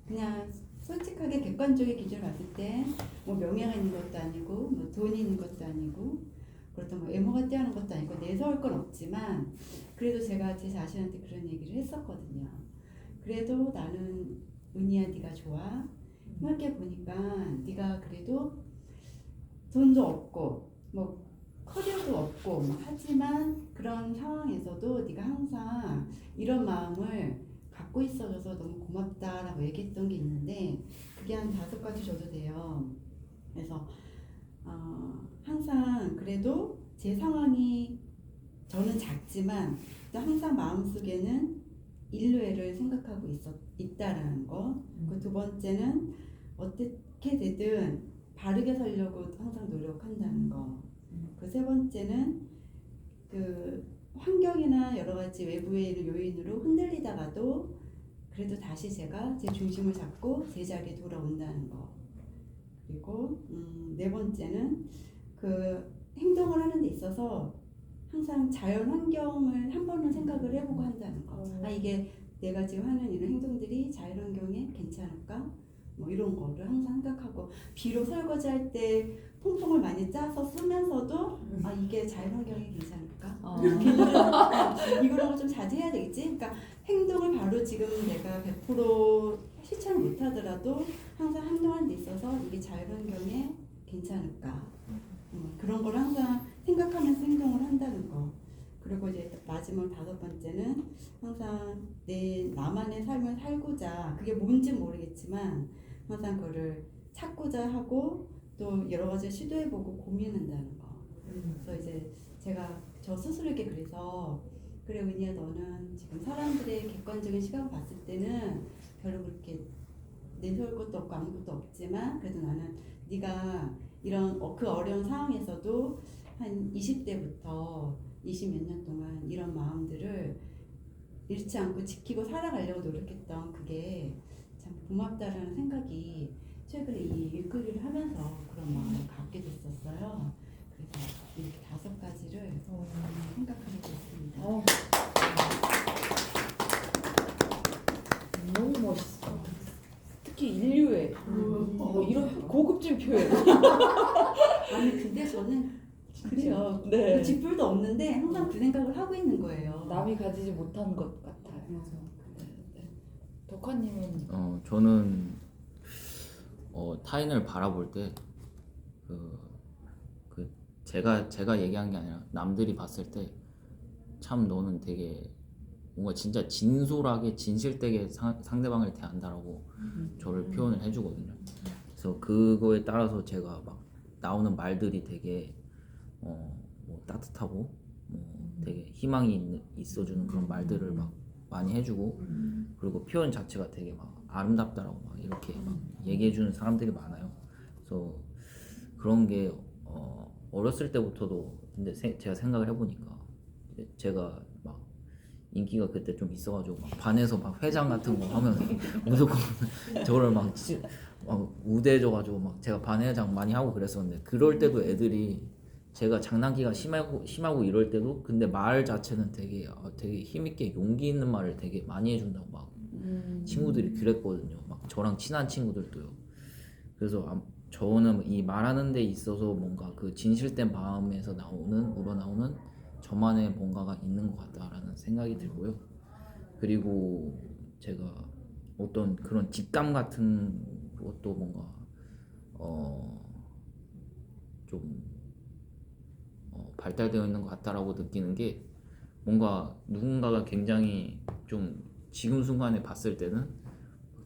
그냥 솔직하게 객관적인 기준을 봤을 때 뭐 명예가 있는 것도 아니고 뭐 돈이 있는 것도 아니고 그렇다고 뭐 외모가 뛰어난 것도 아니고 내세울 건 없지만 그래도 제가 제 자신한테 그런 얘기를 했었거든요. 그래도 나는 은희야 네가 좋아. 생각해 보니까 네가 그래도 돈도 없고 뭐 커리어도 없고 뭐 하지만 그런 상황에서도 네가 항상 이런 마음을 갖고 있어줘서 너무 고맙다라고 얘기했던 게 있는데 그게 한 5가지 줘도 돼요. 그래서 항상 그래도 제 상황이 저는 작지만 또 항상 마음속에는 인류애를 생각하고 있다라는 거. 그 두 번째는 어떻게 되든 바르게 살려고 항상 노력한다는 거. 그 세 번째는 그 환경이나 여러 가지 외부의 이런 요인으로 흔들리다가도 그래도 다시 제가 제 중심을 잡고 제 자리에 돌아온다는 거. 그리고 네 번째는 그 행동을 하는 데 있어서 항상 자연 환경을 한 번은 생각을 해보고 한다는 거. 아 이게 내가 지금 하는 이런 행동들이 자연 환경에 괜찮을까? 뭐 이런 거를 항상 생각하고 비록 설거지 할 때 퐁퐁을 많이 짜서 쓰면서도 아 이게 자연 환경에 괜찮을까? 이런 걸 좀 자제해야 되겠지? 그러니까 행동을 바로 지금 내가 100% 실천을 못하더라도 항상 행동하는 데 있어서 이게 자연 환경에 괜찮을까? 그런 걸 항상 생각하면서 행동을 한다는 거. 그리고 이제 마지막 5번째는 항상 나만의 삶을 살고자 그게 뭔지 모르겠지만 항상 그거를 찾고자 하고 또 여러 가지 시도해보고 고민한다는 거. 그래서 이제 제가 저 스스로에게 그래서 그래 은희야 너는 지금 사람들의 객관적인 시각을 봤을 때는 별로 그렇게 내세울 것도 없고 아무것도 없지만 그래도 나는 네가 이런 그 어려운 상황에서도 한 20대부터 20 몇 년 동안 이런 마음들을 잃지 않고 지키고 살아가려고 노력했던 그게 참 고맙다라는 생각이 최근에 이 일거리를 하면서 그런 마음을 갖게 됐었어요. 그래서 이렇게 5가지를 생각하고 있습니다. 너무 멋있어. 특히 인류애 이런 고급진 표현. 아니 근데 저는 그래요. 네. 쥐뿔도 없는데 항상 그 생각을 하고 있는 거예요. 남이 가지지 못한 것 같아요. 네. 덕화님은 저는 타인을 바라볼 때 제가 얘기한 게 아니라 남들이 봤을 때 참 너는 되게 뭔가 진짜 진솔하게 진실되게 상대방을 대한다라고 저를 표현을 해주거든요. 그래서 그거에 따라서 제가 막 나오는 말들이 되게 뭐 따뜻하고 되게 희망이 있어주는 그런 말들을 막 많이 해주고 그리고 표현 자체가 되게 막 아름답다라고 막 이렇게 막 얘기해주는 사람들이 많아요. 그래서 그런 게 어렸을 때부터도 근데 제가 생각을 해보니까 제가 막 인기가 그때 좀 있어가지고 막 반에서 막 회장 같은 거 하면 무조건 저를 막 우대해줘가지고 막 제가 반 회장 많이 하고 그랬었는데 그럴 때도 애들이 제가 장난기가 심하고 이럴 때도 근데 말 자체는 되게 힘있게 용기 있는 말을 되게 많이 해준다고 막 친구들이 그랬거든요. 막 저랑 친한 친구들도요. 그래서 저는 이 말하는 데 있어서 뭔가 그 진실된 마음에서 우러나오는 저만의 뭔가가 있는 것 같다라는 생각이 들고요. 그리고 제가 어떤 그런 직감 같은 것도 뭔가 좀 발달되어 있는 것 같다라고 느끼는 게 뭔가 누군가가 굉장히 좀 지금 순간에 봤을 때는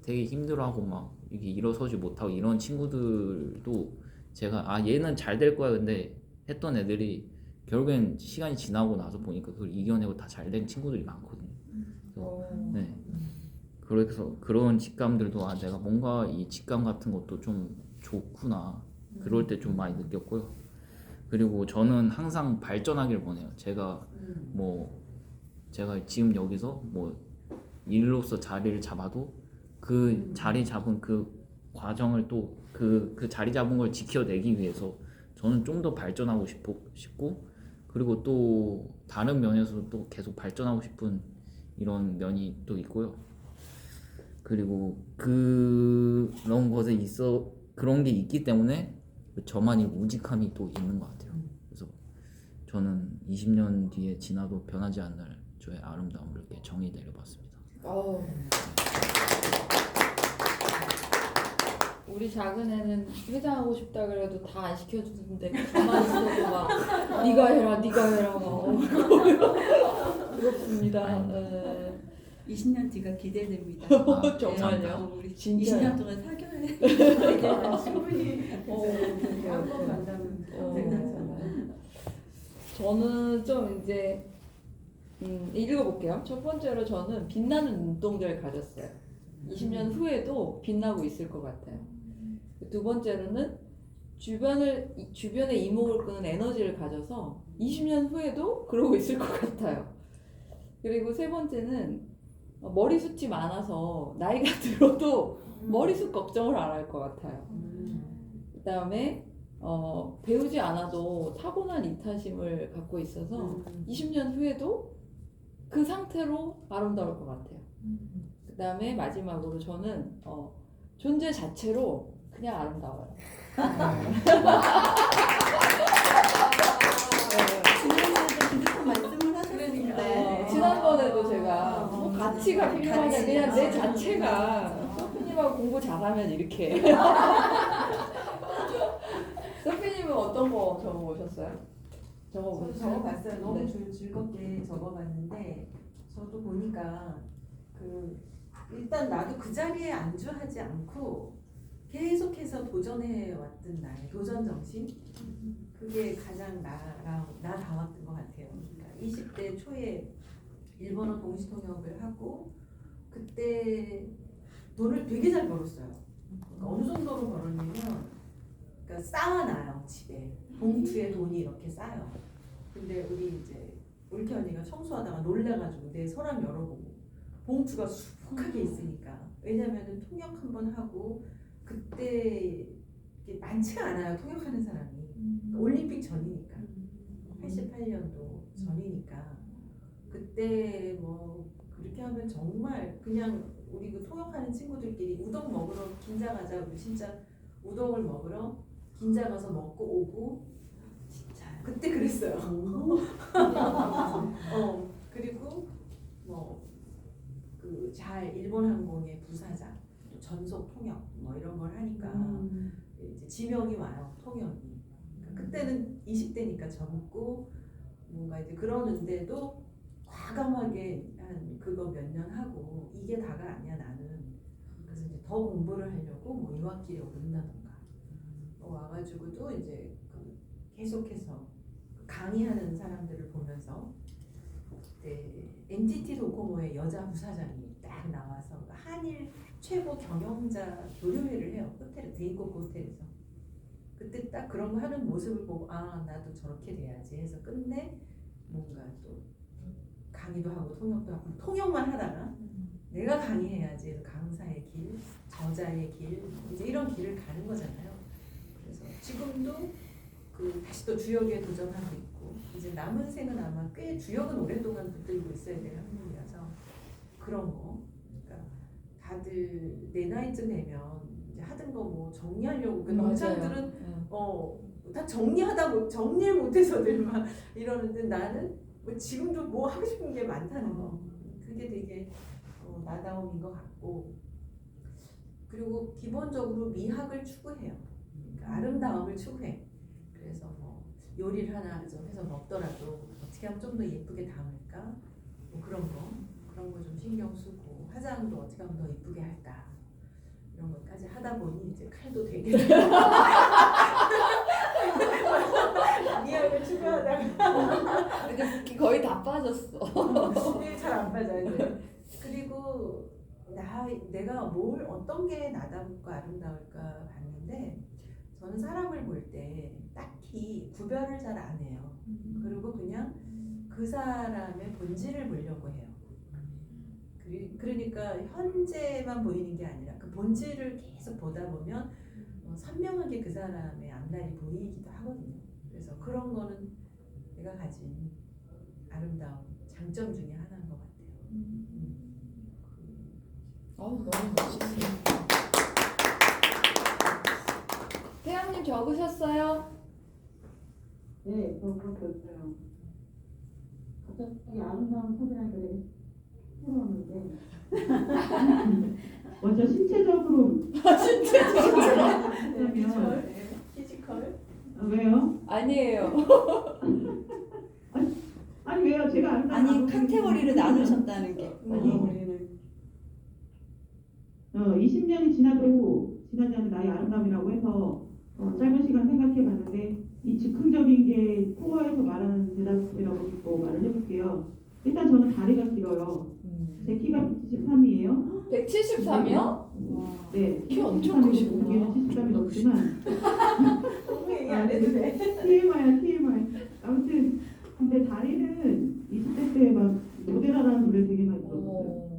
되게 힘들어하고 막 이게 일어서지 못하고 이런 친구들도 제가 얘는 잘 될 거야 근데 했던 애들이 결국엔 시간이 지나고 나서 보니까 그걸 이겨내고 다 잘 된 친구들이 많거든요. 네. 그래서 그런 직감들도 내가 뭔가 이 직감 같은 것도 좀 좋구나 그럴 때 좀 많이 느꼈고요. 그리고 저는 항상 발전하길 원해요. 제가 지금 여기서 뭐 일로서 자리를 잡아도 그 자리 잡은 그 과정을 또 그 자리 잡은 걸 지켜내기 위해서 저는 좀 더 발전하고 싶고 그리고 또 다른 면에서도 또 계속 발전하고 싶은 이런 면이 또 있고요. 그리고 그런 것에 있어 그런 게 있기 때문에 저만의 우직함이 또 있는 것 같아요. 그래서 저는 20년 뒤에 지나도 변하지 않을 저의 아름다움을 이렇게 정의 내려봤습니다. 우리 작은 애는 회장하고 싶다 그래도 다 안 시켜주는데 가만히 있어도 막 네가 해라 부럽습니다. 20년 뒤가 기대됩니다. 정말요? 우리 진짜요? 20년 동안 사귀어야 충분히 한번 만나면 저는 좀 이제 읽어볼게요. 첫 번째로 저는 빛나는 눈동자를 가졌어요. 20년 후에도 빛나고 있을 것 같아요. 두 번째로는 주변의 이목을 끄는 에너지를 가져서 20년 후에도 그러고 있을 것 같아요. 그리고 세 번째는 머리숱이 많아서 나이가 들어도 머리숱 걱정을 안 할 것 같아요. 그 다음에 배우지 않아도 타고난 이타심을 갖고 있어서 20년 후에도 그 상태로 아름다울 것 같아요. 그 다음에 마지막으로 저는 존재 자체로 그냥 아름다워요. 지난번에도 비슷한 말씀을 하셨는데 지난번에도 제가 뭐 가치가 필요하냐 그냥 내 자체가 소피님하고 공부 잘하면 이렇게. 소피님은 어떤 거 적어보셨어요? 저도 적어봤어요. 너무 네. 즐겁게 적어봤는데 저도 보니까 일단 나도 그 자리에 안주하지 않고 계속해서 도전해 왔던 나의 도전 정신 그게 가장 나다웠던 것 같아요. 그러니까 20대 초에 일본어 동시 통역을 하고 그때 돈을 되게 잘 벌었어요. 그러니까 어느 정도로 벌었냐면 그러니까 쌓아놔요 집에 봉투에 돈이 이렇게 쌓여. 근데 우리 이제 올케 언니가 청소하다가 놀래가지고 내 서랍 열어보고 봉투가 수북하게 있으니까 왜냐면은 통역 한번 하고 그때 이게 많지가 않아요 통역하는 사람이 그러니까 올림픽 전이니까 88년도 전이니까 그때 뭐 그렇게 하면 정말 그냥 우리 그 통역하는 친구들끼리 우동 먹으러 긴자 가자 우리 진짜 우동을 먹으러 긴자 가서 먹고 오고 진짜 그때 그랬어요. 그리고 뭐 그 잘 일본 항공의 부사장 또 전속 통역 뭐 이런 걸 하니까 이제 지명이 와요 통역이. 그러니까 그때는 20대니까 젊고 뭔가 이제 그러는데도 과감하게 한 그거 몇 년 하고 이게 다가 아니야 나는. 그래서 이제 더 공부를 하려고 뭐 유학길에 오른다던가 와가지고도 이제 계속해서 강의하는 사람들을 보면서 그때 NTT 도코모의 여자 부사장이 딱 나와서 한일 최고 경영자 교류회를 해요. 호텔 데이코코 호텔에서. 그때 딱 그런 거 하는 모습을 보고 아 나도 저렇게 돼야지 해서 끝내 뭔가 또 강의도 하고 통역도 하고 통역만 하다가 내가 강의해야지 해서 강사의 길, 저자의 길 이제 이런 길을 가는 거잖아요. 그래서 지금도 다시 또 주역에 도전하고 있고 이제 남은 생은 아마 꽤 주역은 오랫동안 붙들고 있어야 될 학문이라서 그런 거 그러니까 다들 내 나이쯤 되면 이제 하던 거 뭐 정리하려고 그 동창들은 다 정리를 못해서들 막 이러는데 나는 뭐 지금도 뭐 하고 싶은 게 많다는 거 그게 되게 나다움인 것 같고 그리고 기본적으로 미학을 추구해요. 그러니까 아름다움을 추구해. 그래서 뭐 요리를 하나 좀 해서 먹더라도 어떻게 하면 좀 더 예쁘게 담을까 뭐 그런 거 좀 신경 쓰고 화장도 어떻게 하면 더 예쁘게 할까 이런 것까지 하다 보니 이제 칼도 되게 미학을 추구하다가 근데 거의 다 빠졌어. 잘 안 빠져요. 이제. 그리고 내가 어떤 게 나답고 아름다울까 봤는데 저는 사람을 볼 때 딱히 구별을 잘 안 해요. 그리고 그냥 그 사람의 본질을 보려고 해요. 그러니까 현재만 보이는 게 아니라 그 본질을 계속 보다 보면 선명하게 그 사람의 앞날이 보이기도 하거든요. 그래서 그런 거는 내가 가진 아름다운 장점 중에 하나인 것 같아요. 너무 멋있어요. 태양님 적으셨어요? 네, 저 그렇게 했어요. 갑자기 아름다운 소리라는 게 새로웠는데 먼저 신체적으로 그러면 피지컬. 왜요? 아니에요. 아니 왜요? 제가 아름다운 아니 카테고리를 나누셨다는 게 우리는 20년이 지나도 지나지 않은 나의 아름다움이라고 해서 짧은 시간 생각해 봤는데 이 즉흥적인 게 코어에서 말하는 대답이라고 믿고 말을 해볼게요. 일단 저는 다리가 길어요. 제 키가 173이에요. 173이요? 네, 키 엄청 크시구나. 무게는 73이 넘지만 너무 얘기 안 해도 돼. TMI. 아무튼 근데 다리는 20대 때 막 모델하라는 노래 되게 많이 들었어요.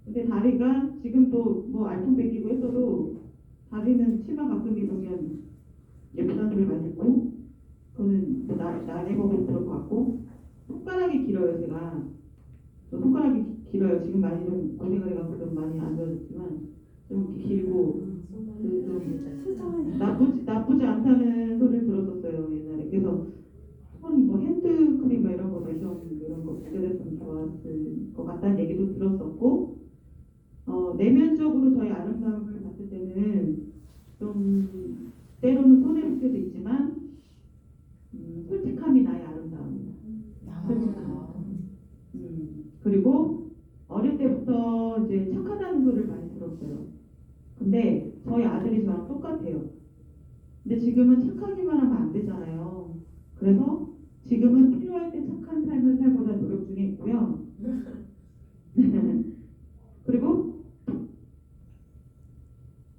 근데 다리가 지금도 뭐 알통 베끼고 했어도 다리는 치마 가끔 입으면 예쁘다는 소리 많이 듣고 그거는 뭐 나의 법으로 그럴 것 같고 손가락이 길어요. 제가 저 손가락이 길어요. 지금 많이 좀 고생을 해갖고 좀 많이 안 좋아졌지만 좀 길고 좀 나쁘지 않다는 소리를 들었었어요 옛날에. 그래서 손 뭐 핸드크림 뭐 이런 거 이런 거 붙여댔으면 좋았을 것 같다는 얘기도 들었었고 내면적으로 저희 아름다움을 봤을 때는 좀 때로는 손해볼 때도 있지만 솔직함이 나의 아름다움이다. 그리고 어릴 때부터 이제 착하다는 소리를 많이 들었어요. 근데 저희 아들이 저랑 똑같아요. 근데 지금은 착하기만 하면 안 되잖아요. 그래서 지금은 필요할 때 착한 삶을 살고자 노력 중에 있고요. 그리고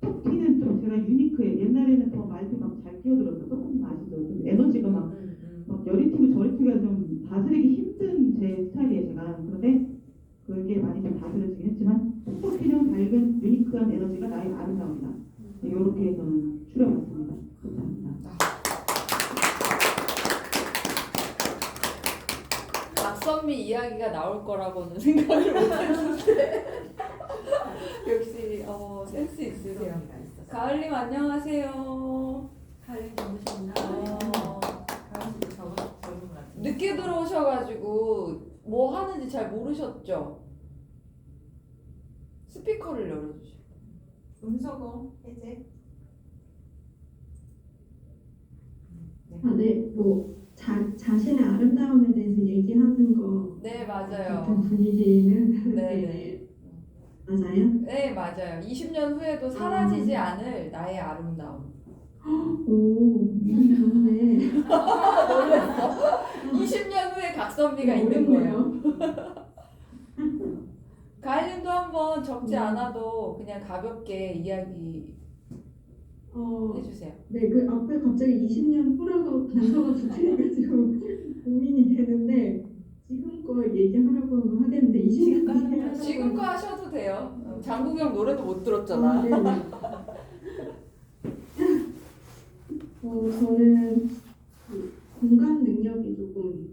톡 튀는 좀 제가 유니크해. 옛날에는 더 말도 막 잘 끼어들었어요. 소프님 아시죠? 좀 에너지가 막 열이 튀고 저리 튀고 좀 다스리기 힘든 제 스타일이에요 제가. 그런데 그게 많이 좀 다스려지긴 했지만 톡톡 튀는 밝은 유니크한 에너지가 나의 아름다움이다. 이렇게 저는 추려봤습니다. 감사합니다. 박선미 이야기가 나올 거라고는 생각을 못했는데 역시 센스 있으세요. 가을님 안녕하세요. 가을이 좋으셨나? 가을이 적은 것 같은데. 늦게 들어오셔가지고 뭐 하는지 잘 모르셨죠? 스피커를 열어주세요. 음소거 해제. 네, 뭐 자신의 아름다움에 대해서 얘기하는 거 네 같은 맞아요. 분위기는 네네. 맞아요? 네 맞아요. 20년 후에도 사라지지 않을 나의 아름다움. 오, 좋네. 놀랐어. 20년 후에 각선미가 있는 거예요. 가을님도 한번 적지 않아도 그냥 가볍게 이야기 해주세요. 네, 그 앞에 갑자기 20년 후라고 단서가 붙여가지고 고민이 되는데 지금 거 얘기하라고 하면 하겠는데 20년 뒤에 지금 거 하셔도 돼요. 장국영 노래도 못 들었잖아. 네네. 저는 그 공감 능력이 조금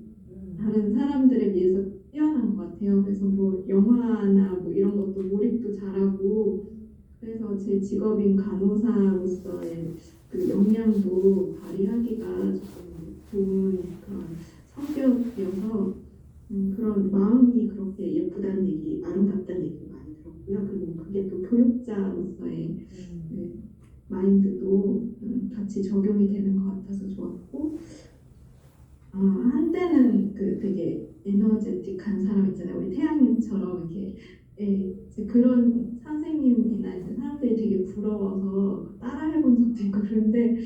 다른 사람들에 비해서 뛰어난 것 같아요. 그래서 뭐 영화나 뭐 이런 것도 몰입도 잘하고 그래서 제 직업인 간호사로서의 그 역량도 발휘하기가 조금 좋은 그런 성격이어서 그런 마음이 그렇게 예쁘다는 얘기, 아름답다는 얘기 많이 들었고요. 그리고 그게 또 교육자로서의 그 마인드도 같이 적용이 되는 것 같아서 좋았고 한때는 그 되게 에너제틱한 사람 있잖아요. 우리 태양님처럼 이렇게 이제 그런 선생님이나 이제 사람들이 되게 부러워서 따라해본 적도 있고 그런데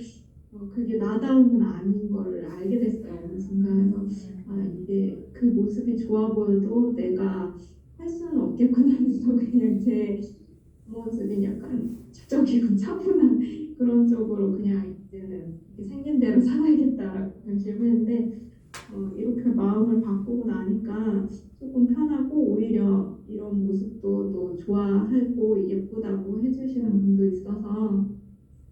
그게 나다움은 아닌 걸 알게 됐어요. 어느 순간에서 이게 그 모습이 좋아 보여도 내가 할 수는 없겠구나 해서 그냥 제 모습이 약간 축적이고 차분한 그런 쪽으로 그냥 이제는 생긴 대로 살아야겠다라고 결심을 했는데 이렇게 마음을 바꾸고 나니까 조금 편하고 오히려 이런 모습도 또 좋아하고 예쁘다고 해주시는 분도 있어서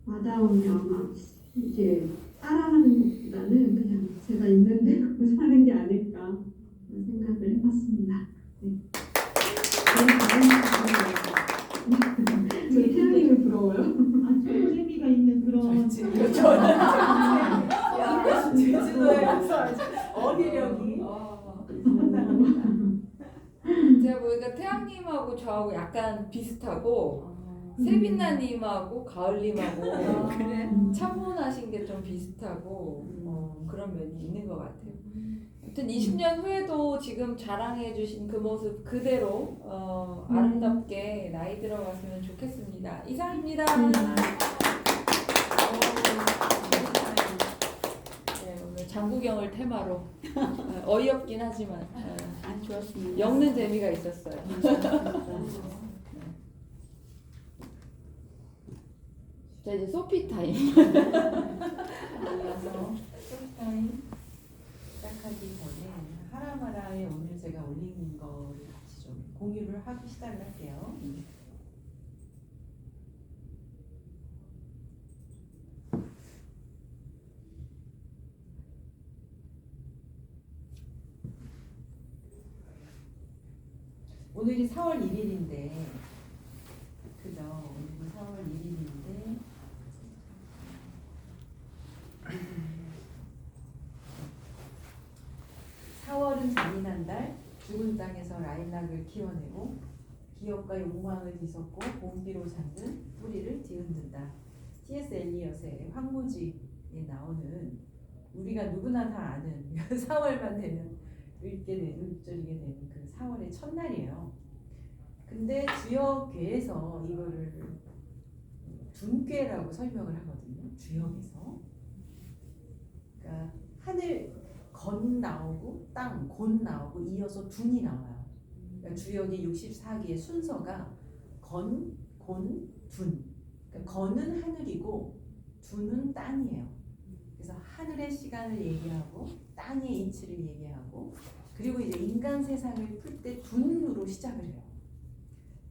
와닿으면 아마 이게 따라하는 것보다는 그냥 제가 있는 대로 사는 게 아닐까 생각을 해봤습니다. 네. 전원지. 제주도에 가서 아주 어휘력이 상당합니다. 제가 보니까 태양님하고 저하고 약간 비슷하고 세빈나님하고 가을님하고 그래? 차분하신 게 좀 비슷하고 그런 면이 있는 것 같아요. 아무튼 20년 후에도 지금 자랑해주신 그 모습 그대로 아름답게 나이 들어갔으면 좋겠습니다. 이상입니다. 네, 오늘 장구경을 테마로 어이없긴 하지만 아, 좋았습니다. 엮는 재미가 있었어요. 자 이제 소피 타임. 이어서 쇼타임 시작하기 전에 하라마라에 오늘 제가 올린 거를 같이 좀 공유를 하고 시작을 할게요. 오늘이 4월 1일인데 그죠? 오늘이 4월 1일인데 4월은 잔인한 달, 죽은 땅에서 라일락을 키워내고 기업과 욕망을 뒤섞고 공기로 잠든 뿌리를 뒤흔든다. T.S. 엘리엇의 황무지에 나오는 우리가 누구나 다 아는 4월만 되면 읊게 되는 그 4월의 첫날이에요. 근데 주역괴에서 이거를 둔괴라고 설명을 하거든요. 주역에서. 그러니까 하늘 건 나오고 땅, 곤 나오고 이어서 둔이 나와요. 그러니까 주역의 64개의 순서가 건, 곤, 둔. 그러니까 건은 하늘이고 둔은 땅이에요. 그래서 하늘의 시간을 얘기하고 땅의 이치를 얘기하고 그리고 이제 인간 세상을 풀 때 둔으로 시작을 해요.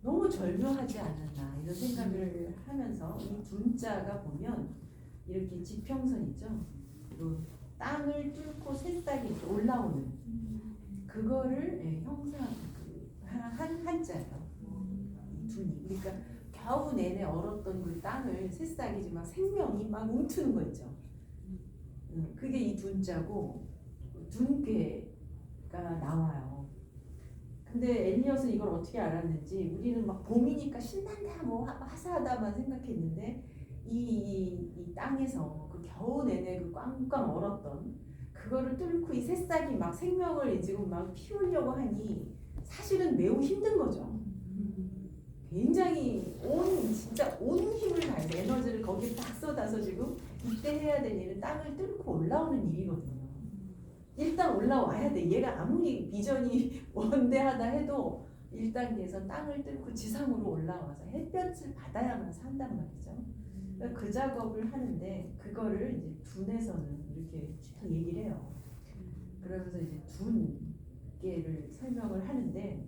너무 절묘하지 않았나 이런 생각을 하면서 이 둔자가 보면 이렇게 지평선 있죠. 그 땅을 뚫고 새싹이 올라오는 그거를 형상 한자예요. 둔이. 그러니까 겨우 내내 얼었던 그 땅을 새싹이 이제 막 생명이 막 움트는 거 있죠. 그게 이 둔자고 둔괴가 나와요. 근데 엘리엇은 이걸 어떻게 알았는지 우리는 막 봄이니까 신난다 뭐 화사하다만 생각했는데 이 땅에서 그 겨우 내내 그 꽝꽝 얼었던 그거를 뚫고 이 새싹이 막 생명을 지금 막 피우려고 하니 사실은 매우 힘든 거죠. 굉장히 진짜 온 힘을 다해서 에너지를 거기에 딱 쏟아서 지금 이때 해야 될 일은 땅을 뚫고 올라오는 일이거든요. 일단 올라와야 돼. 얘가 아무리 비전이 원대하다 해도 1단계에서 땅을 뚫고 지상으로 올라와서 햇볕을 받아야만 산단 말이죠. 그러니까 그 작업을 하는데 그거를 이제 둔에서는 이렇게 쭉 얘기를 해요. 그러면서 이제 둔계를 설명을 하는데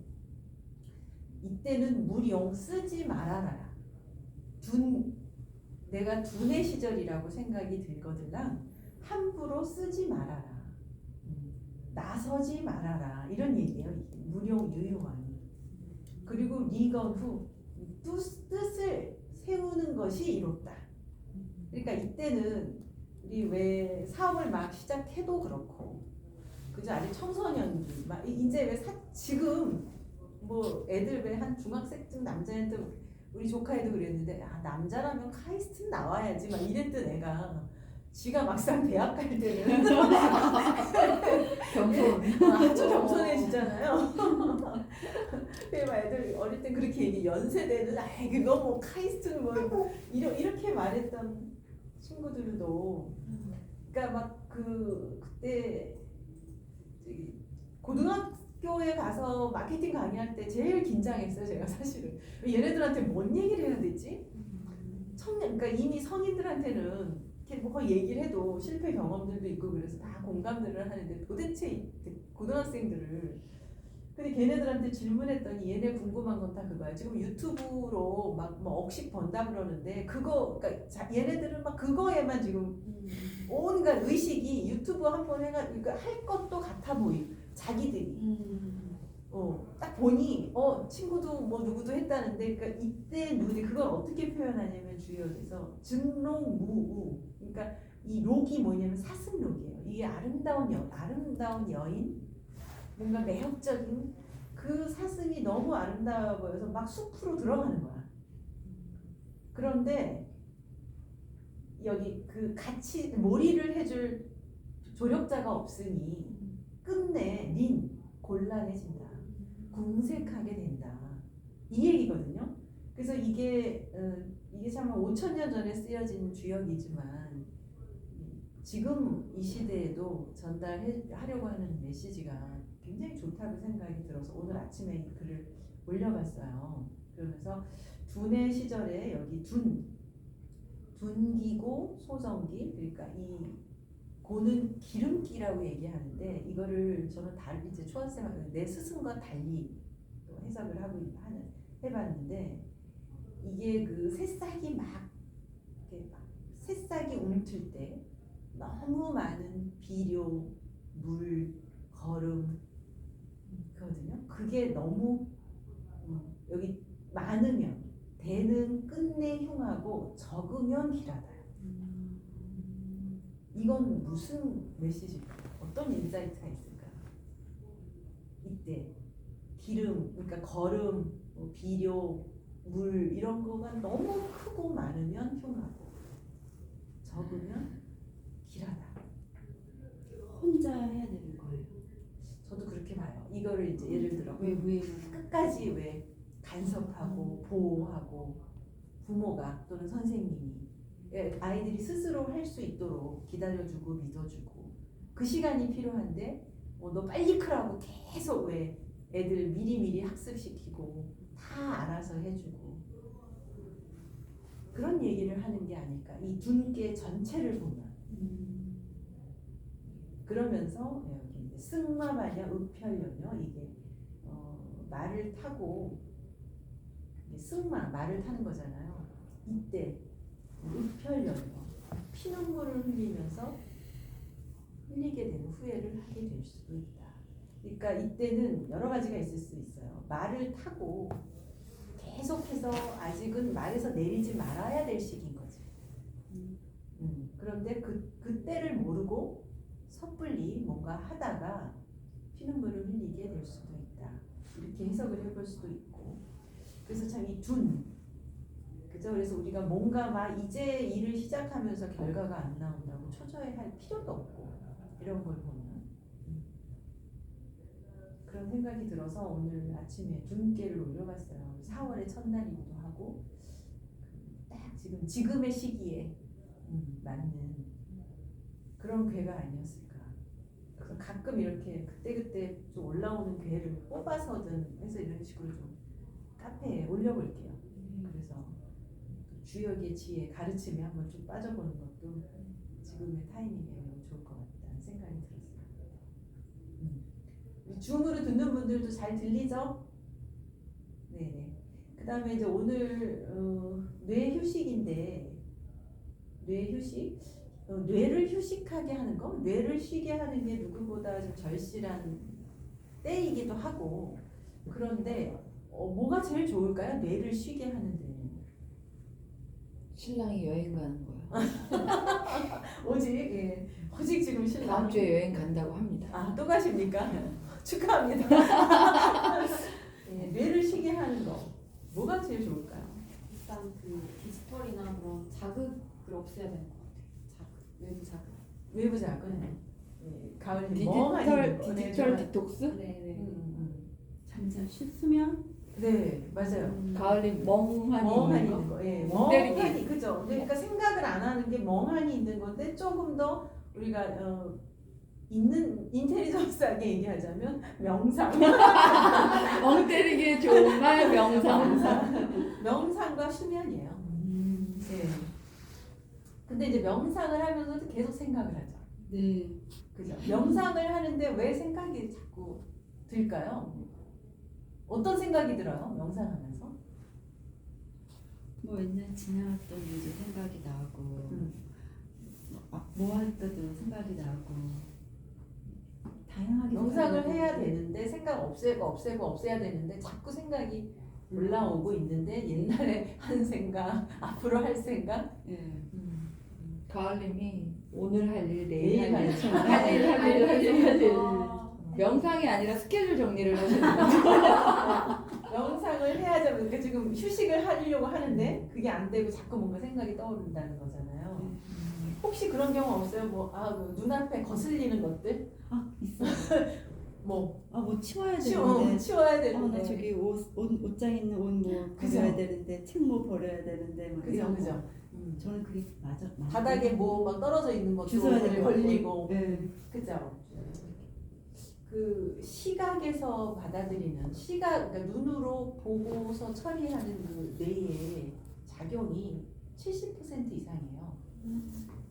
이때는 무령 쓰지 말아라. 내가 둔의 시절이라고 생각이 들거들랑 함부로 쓰지 말아라. 나서지 말아라. 이런 얘기예요. 이게. 무령 유효왕이. 그리고 리건후 뜻을 세우는 것이 이롭다. 그러니까 이때는 우리 왜 사업을 막 시작해도 그렇고 그죠? 아직 청소년기 막 이제 왜 지금 뭐 애들 왜 한 중학생쯤 남자애들 우리 조카애도 그랬는데 남자라면 카이스트 나와야지 막 이랬던 애가 지가 막상 대학 갈 때는 겸손. 아주 겸손해지잖아요. 근데 막 애들 어릴 때 그렇게 얘기 연세대는 그거 뭐 카이스트는 뭐 이렇게 말했던 친구들도 그러니까 막 그때 고등학교에 가서 마케팅 강의할 때 제일 긴장했어요. 제가 사실은 얘네들한테 뭔 얘기를 해야 되지? 그러니까 이미 성인들한테는 이렇게 뭐 얘기를 해도 실패 경험들도 있고 그래서 다 공감들을 하는데 도대체 고등학생들을 근데 걔네들한테 질문했더니 얘네 궁금한 건 다 그거야. 지금 유튜브로 막 뭐 억씩 번다 그러는데 그거 그러니까 얘네들은 막 그거에만 지금 온갖 의식이 유튜브 한번 해가지고 할 것도 같아 보이고 자기들이 딱 보니 친구도 뭐 누구도 했다는데 그러니까 이때 누구지 그걸 어떻게 표현하냐면 주역에서 증록무우 그러니까 이 록이 뭐냐면 사슴록이에요. 이게 아름다운 여인 뭔가 매력적인 그 사슴이 너무 아름다워 보여서 막 숲으로 들어가는 거야. 그런데 여기 그 같이 몰이를 해줄 조력자가 없으니 끝내 곤란해진다. 궁색하게 된다. 이 얘기거든요. 그래서 이게 참 5,000년 전에 쓰여진 주역이지만 지금 이 시대에도 전달하려고 하는 메시지가 굉장히 좋다고 생각이 들어서 오늘 아침에 이 글을 올려봤어요. 그러면서 둔의 시절에 여기 둔기고 소정기 그러니까 이 고는 기름기라고 얘기하는데 이거를 저는 이제 초원쌤 내 스승과 달리 또 해석을 해봤는데 이게 그 새싹이 새싹이 움틀 때 너무 많은 비료, 물, 거름 그거든요. 그게 너무 여기 많으면 대는 끝내 흉하고 적으면 길하다. 이건 무슨 메시지일까? 어떤 인사이트가 있을까? 이때 기름, 그러니까 거름, 비료, 물 이런 거가 너무 크고 많으면 흉하고 적으면 길하다. 혼자 해야 되는 거예요. 저도 그렇게 봐요. 이거를 이제 예를 들어 왜 끝까지 왜 간섭하고 보호하고 부모가 또는 선생님이 아이들이 스스로 할 수 있도록 기다려주고 믿어주고 그 시간이 필요한데 너 빨리 크라고 계속 왜 애들 미리미리 학습시키고 다 알아서 해주고 그런 얘기를 하는 게 아닐까. 이 둔께 전체를 보면 그러면서 여기 이제 승마마냐 읍혈려녀 이게 말을 타고 말을 타는 거잖아요. 이때 읍혈려녀 피눈물을 흘리게 되는 후회를 하게 될 수도 있다. 그러니까 이때는 여러 가지가 있을 수 있어요. 말을 타고 계속해서 아직은 말에서 내리지 말아야 될 시기인 거지. 그런데 그 때를 모르고 섣불리 뭔가 하다가 피눈물을 흘리게 될 수도 있다. 이렇게 해석을 해볼 수도 있고. 그래서 참 이 그죠? 그래서 우리가 뭔가 막 이제 일을 시작하면서 결과가 안 나온다고 초조해할 필요도 없고 이런 걸 보면 그런 생각이 들어서 오늘 아침에 둔께를 올려봤어요. 4월의 첫날이기도 하고 딱 지금의 시기에 맞는 그런 괴가 아니었을까. 그래서 가끔 이렇게 그때 좀 올라오는 괴를 뽑아서든 해서 이런 식으로 좀 카페에 올려볼게요. 그래서 주역의 지혜 가르침에 한번 좀 빠져보는 것도 지금의 타이밍에 매우 좋을 것 같다는 생각이 들었어요. 줌으로 듣는 분들도 잘 들리죠? 네네. 그 다음에 이제 오늘 뇌 휴식인데 뇌 휴식? 뇌를 휴식하게 하는 거? 뇌를 쉬게 하는 게 누구보다 좀 절실한 때이기도 하고 그런데 뭐가 제일 좋을까요? 뇌를 쉬게 하는 데는 신랑이 여행 가는 거예요. 오직 지금 신랑 다음 주에 여행 간다고 합니다. 아, 또 가십니까? 축하합니다. 뇌를 쉬게 하는 거 뭐가 제일 좋을까요? 일단 그 디지털이나 그런 자극을 없애야 되는 것 같아요. 외부 자극. 외부 자극은 가을이 멍하니 디지털 디톡스? 네네. 잠잘 수면 네 맞아요. 가을이 멍하니 멍하니 있는 있는 거. 거. 예, 멍 때리기. 멍하니 그죠. 그러니까 생각을 안 하는 게 멍하니 있는 건데 조금 더 우리가 있는 인텔리전스하게 얘기하자면 명상. 멍 때리기에 좋은 말 명상. 명상과 수면이에요. 네. 근데 이제 명상을 하면서도 계속 생각을 하죠. 네. 그죠. 명상을 하는데 왜 생각이 자꾸 들까요? 어떤 생각이 들어요? 명상하면서? 뭐 옛날 지나갔던 일이 생각이 나고 뭐 할 때도 생각이 나고 다 다양하게 명상을 생각해야 해야 되는데 생각 없애고 없애야 되는데 자꾸 생각이 올라오고 있는데 옛날에 한 생각, 앞으로 할 생각. 예. 가을님이 오늘 할 일, 내일 내일 할 일, 할 일. 할 일. 아, 명상이 아니라 스케줄 정리를 하시는 거죠. 명상을 해야죠. 그러니까 지금 휴식을 하려고 하는데 그게 안 되고 자꾸 뭔가 생각이 떠오른다는 거잖아요. 혹시 그런 경우 없어요? 그 눈앞에 거슬리는 것들? 아 있어요. 뭐 뭐 치워야 되는데. 치워야 나 되는데. 저기 옷장 있는 옷 뭐 그죠. 버려야 되는데 책 뭐 버려야 되는데 막 그죠, 이런 거. 그죠. 저는 그게 맞아. 바닥에 뭐 막 떨어져 있는 것도 주워야 되고 걸리고. 네. 그죠. 그 시각에서 받아들이는 그러니까 눈으로 보고서 처리하는 그 뇌의 작용이 70% 이상이에요.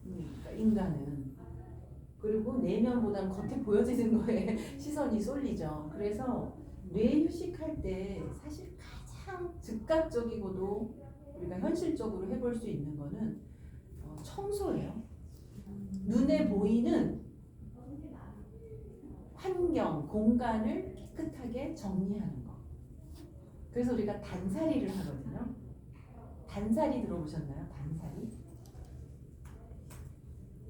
그러니까 인간은. 그리고 내면보다는 겉에 보여지는 거에 시선이 쏠리죠. 그래서 뇌 휴식할 때 사실 가장 즉각적이고도 우리가 현실적으로 해볼 수 있는 거는 청소예요. 눈에 보이는 환경, 공간을 깨끗하게 정리하는 거. 그래서 우리가 단살이를 하거든요. 단살이 들어보셨나요? 단살이?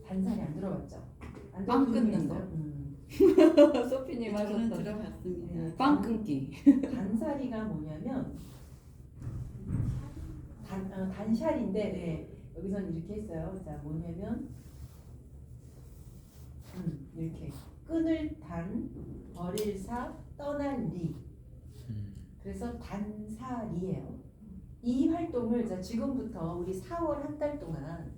단살이 안 들어봤죠? 안 빵 들어본 적 끊는 있어요? 소피님 저는 하셨던 들어봤습니다. 빵 끊기. 단살이가 뭐냐면 단샬인데 여기서는 이렇게 했어요. 자 뭐냐면 이렇게 끈을 단 버릴 사 떠날 리. 그래서 단사리예요. 이 활동을 자 지금부터 우리 4월 한 달 동안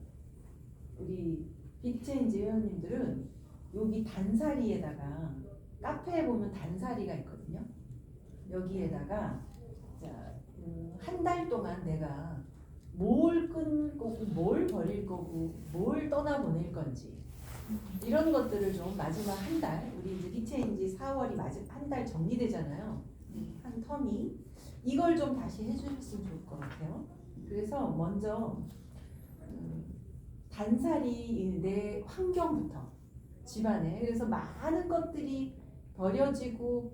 우리 빅체인지 회원님들은 여기 단사리에다가 카페에 보면 단사리가 있거든요. 여기에다가 한 달 동안 내가 뭘 끊을 거고 뭘 버릴 거고 뭘 떠나보낼 건지 이런 것들을 좀 마지막 한 달 우리 이제 빅체인지 4월이 마지막 한 달 정리되잖아요. 한 텀이 이걸 좀 다시 해주셨으면 좋을 것 같아요. 그래서 먼저 단살이 내 환경부터 집안에 그래서 많은 것들이 버려지고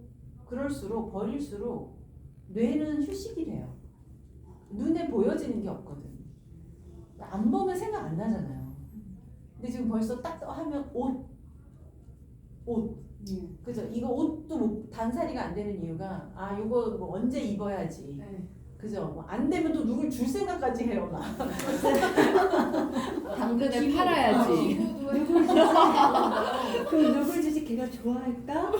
버릴수록 뇌는 휴식이 돼요. 눈에 보여지는 게 없거든. 안 보면 생각 안 나잖아요. 근데 지금 벌써 딱 하면 옷. 그죠? 이거 옷도 단살이가 안 되는 이유가 이거 뭐 언제 입어야지. 네. 그죠? 안 되면 또 누굴 줄 생각까지 해요. 막. 당근에 팔아야지. 기부도 해주시고 그럼 누굴 주지 걔가 좋아할까?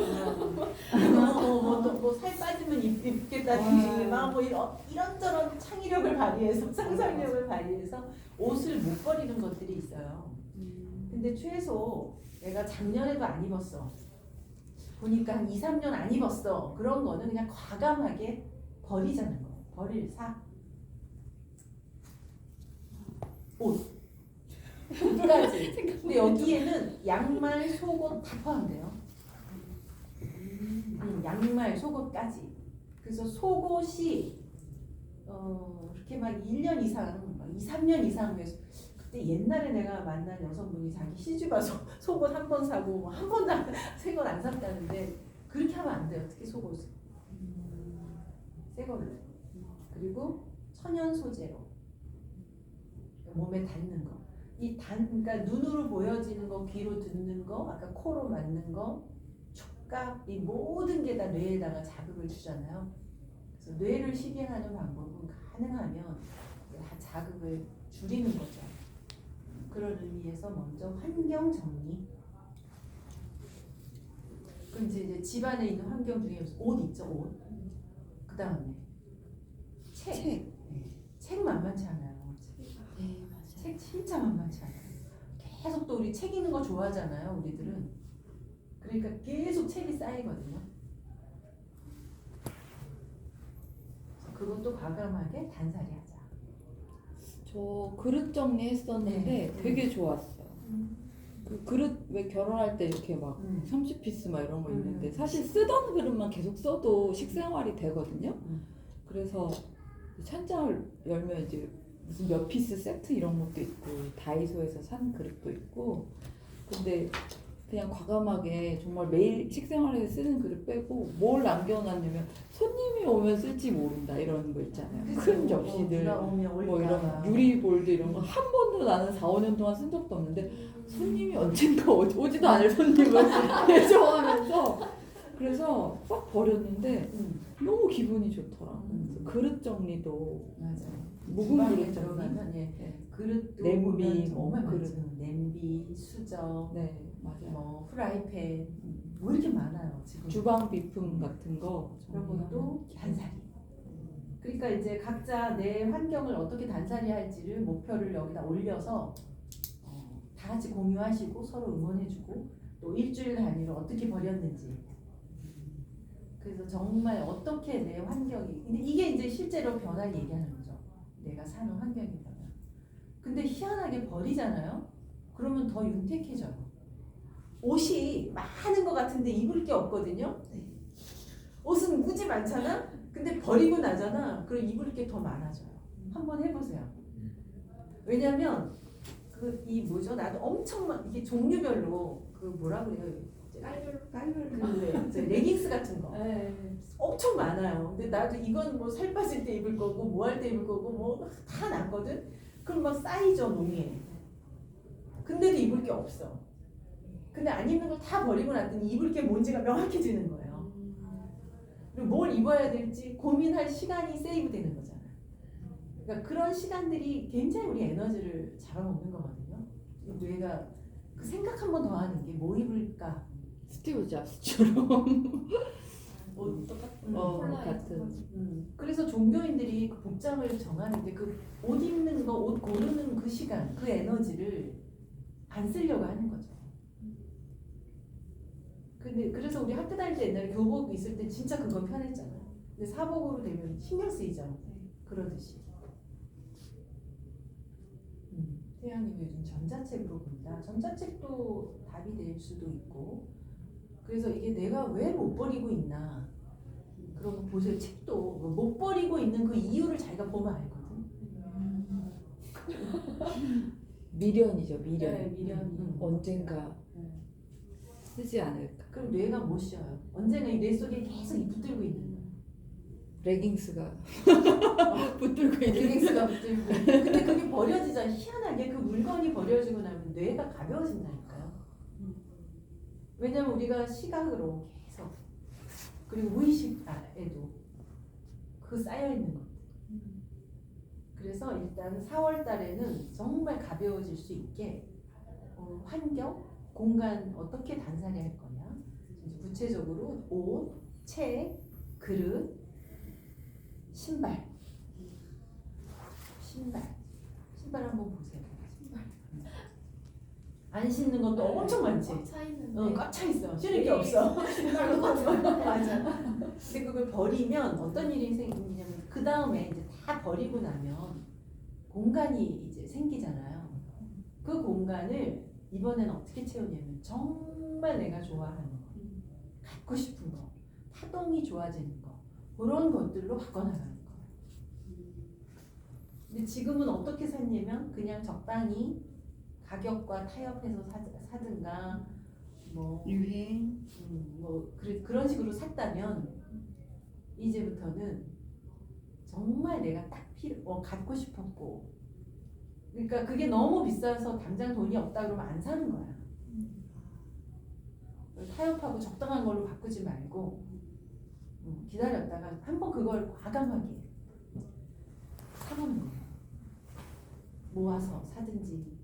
살 빠지면 입겠다든지 막뭐 이런저런 창의력을 발휘해서 상상력을 발휘해서 옷을 못 버리는 것들이 있어요. 근데 최소 내가 작년에도 안 입었어. 보니까 한 2, 3년 안 입었어. 그런 거는 그냥 과감하게 버리자는 거. 버릴 사. 옷. 옷까지. 근데 여기에는 양말, 속옷 다 포함돼요. 양말, 속옷까지. 그래서 속옷이 이렇게 막 1년 이상, 막 2, 3년 이상 해서 그때 옛날에 내가 만난 여성분이 자기 시집 와서 속옷 한 번 사고 한 번도 새 걸 안 샀다는데 그렇게 하면 안 돼요. 특히 속옷을. 새 걸로. 그리고 천연 소재로 몸에 닿는 거. 그러니까 눈으로 보여지는 거, 귀로 듣는 거, 아까 코로 맡는 거, 촉각, 이 모든 게 다 뇌에다가 자극을 주잖아요. 그래서 뇌를 쉬게 하는 방법은 가능하면 자극을 줄이는 거죠. 그런 의미에서 먼저 환경 정리. 그럼 이제 집안에 있는 환경 중에 옷 있죠, 옷. 그 다음에 책. 책 만만치 않아요. 네 맞아요. 책 진짜 만만치 않아요. 계속 또 우리 책 읽는 거 좋아하잖아요, 우리들은. 그러니까 계속 책이 쌓이거든요. 그것도 과감하게 단살이 하자. 저 그릇 정리했었는데 네. 되게 좋았어요. 그 그릇 왜 결혼할 때 이렇게 막 30피스 막 이런 거 있는데 사실 쓰던 그릇만 계속 써도 식생활이 되거든요. 그래서 찬장을 열면 이제 무슨 몇 피스 세트 이런 것도 있고 다이소에서 산 그릇도 있고 근데 그냥 과감하게 정말 매일 식생활에 쓰는 그릇 빼고 뭘 남겨놨냐면 손님이 오면 쓸지 모른다 이런 거 있잖아요. 큰 접시들 누가 오면 뭐 올까봐. 이런 유리볼드 이런 거 한 번도 나는 4, 5년 동안 쓴 적도 없는데 손님이 언젠가 오지도 않을 손님을 예정하면서 그래서 막 버렸는데 너무 기분이 좋더라. 그래서 그릇 정리도 맞아요. 묵은 주방에 그릇 정리. 들어가면 예, 네. 그릇도 냄비, 보면 뭐 정말 그릇. 많죠. 냄비, 수저, 네 맞아요. 뭐 프라이팬 뭐 이렇게 많아요 지금. 주방 비품 같은 거 그런 정리하면 것도 단살이. 그러니까 이제 각자 내 환경을 어떻게 단살이 할지를 목표를 여기다 올려서 다 같이 공유하시고 서로 응원해주고 또 일주일 단위로 어떻게 버렸는지. 그래서 정말 어떻게 내 환경이 근데 이게 이제 실제로 변화를 얘기하는 거죠. 내가 사는 환경이 변화. 근데 희한하게 버리잖아요. 그러면 더 윤택해져요. 옷이 많은 것 같은데 입을 게 없거든요. 옷은 무지 많잖아. 근데 버리고 나잖아. 그럼 입을 게 더 많아져요. 한번 해보세요. 왜냐면 그 이 뭐죠? 나도 엄청 이게 종류별로 그 뭐라 그래요? 그 레깅스 같은 거 엄청 많아요. 근데 나도 이건 뭐 살 빠질 때 입을 거고 뭐 할 때 입을 거고 뭐 다 났거든. 그럼 막 쌓이죠 농에. 근데도 입을 게 없어. 근데 안 입는 걸 다 버리고 났더니 입을 게 뭔지가 명확해지는 거예요. 그리고 뭘 입어야 될지 고민할 시간이 세이브되는 거잖아요. 그러니까 그런 시간들이 굉장히 우리 에너지를 잡아먹는 거거든요. 뇌가 그 생각 한 번 더 하는 게 뭐 입을까? 스티브 잡스처럼 뭐 똑같은 같은 그래서 종교인들이 그 복장을 정하는데 그 옷 입는 거, 옷 고르는 그 시간, 그 에너지를 안 쓰려고 하는 거죠. 근데 그래서 우리 학교 다닐 때 옛날에 교복 있을 때 진짜 그거 편했잖아요. 근데 사복으로 되면 신경 쓰이죠. 그러듯이. 태양님 요즘 전자책으로 본다. 전자책도 답이 될 수도 있고. 그래서 이게 내가 왜 못 버리고 있나. 그러고 보세요. 책도 못 버리고 있는 그 이유를 자기가 보면 알거든. 미련이죠 미련. 네, 미련. 언젠가 쓰지 않을까. 그럼 뇌가 못 쉬어요. 언젠가 이 뇌 속에 계속 이 붙들고 있는 거예요. 레깅스가 붙들고 있는 레깅스가 붙들고. 근데 그게 버려지잖아. 희한하게 그 물건이 버려지고 나면 뇌가 가벼워진다니까요. 왜냐면 우리가 시각으로 계속 그리고 무의식에도 그 쌓여 있는 것. 그래서 일단 4월 달에는 정말 가벼워질 수 있게 환경, 공간 어떻게 단살이 할 거냐. 구체적으로 옷, 책, 그릇, 신발 한번 보세요. 안 신는 것도 엄청 많지. 차 있는데 꽉 차 있어. 신을 게 없어. 신발도 같아. 맞아. 근데 그걸 버리면 어떤 일이 생기냐면 그 다음에 이제 다 버리고 나면 공간이 이제 생기잖아요. 그 공간을 이번에는 어떻게 채우냐면 정말 내가 좋아하는 거, 갖고 싶은 거, 파동이 좋아지는 거 그런 것들로 바꿔나가는 거예요. 근데 지금은 어떻게 샀냐면 그냥 적당히 가격과 타협해서 사든가 뭐 유행 그런 식으로 샀다면 이제부터는 정말 내가 딱 갖고 싶었고 그러니까 그게 너무 비싸서 당장 돈이 없다 그러면 안 사는 거야. 타협하고 적당한 걸로 바꾸지 말고 기다렸다가 한번 그걸 과감하게 사보는 거예요. 모아서 사든지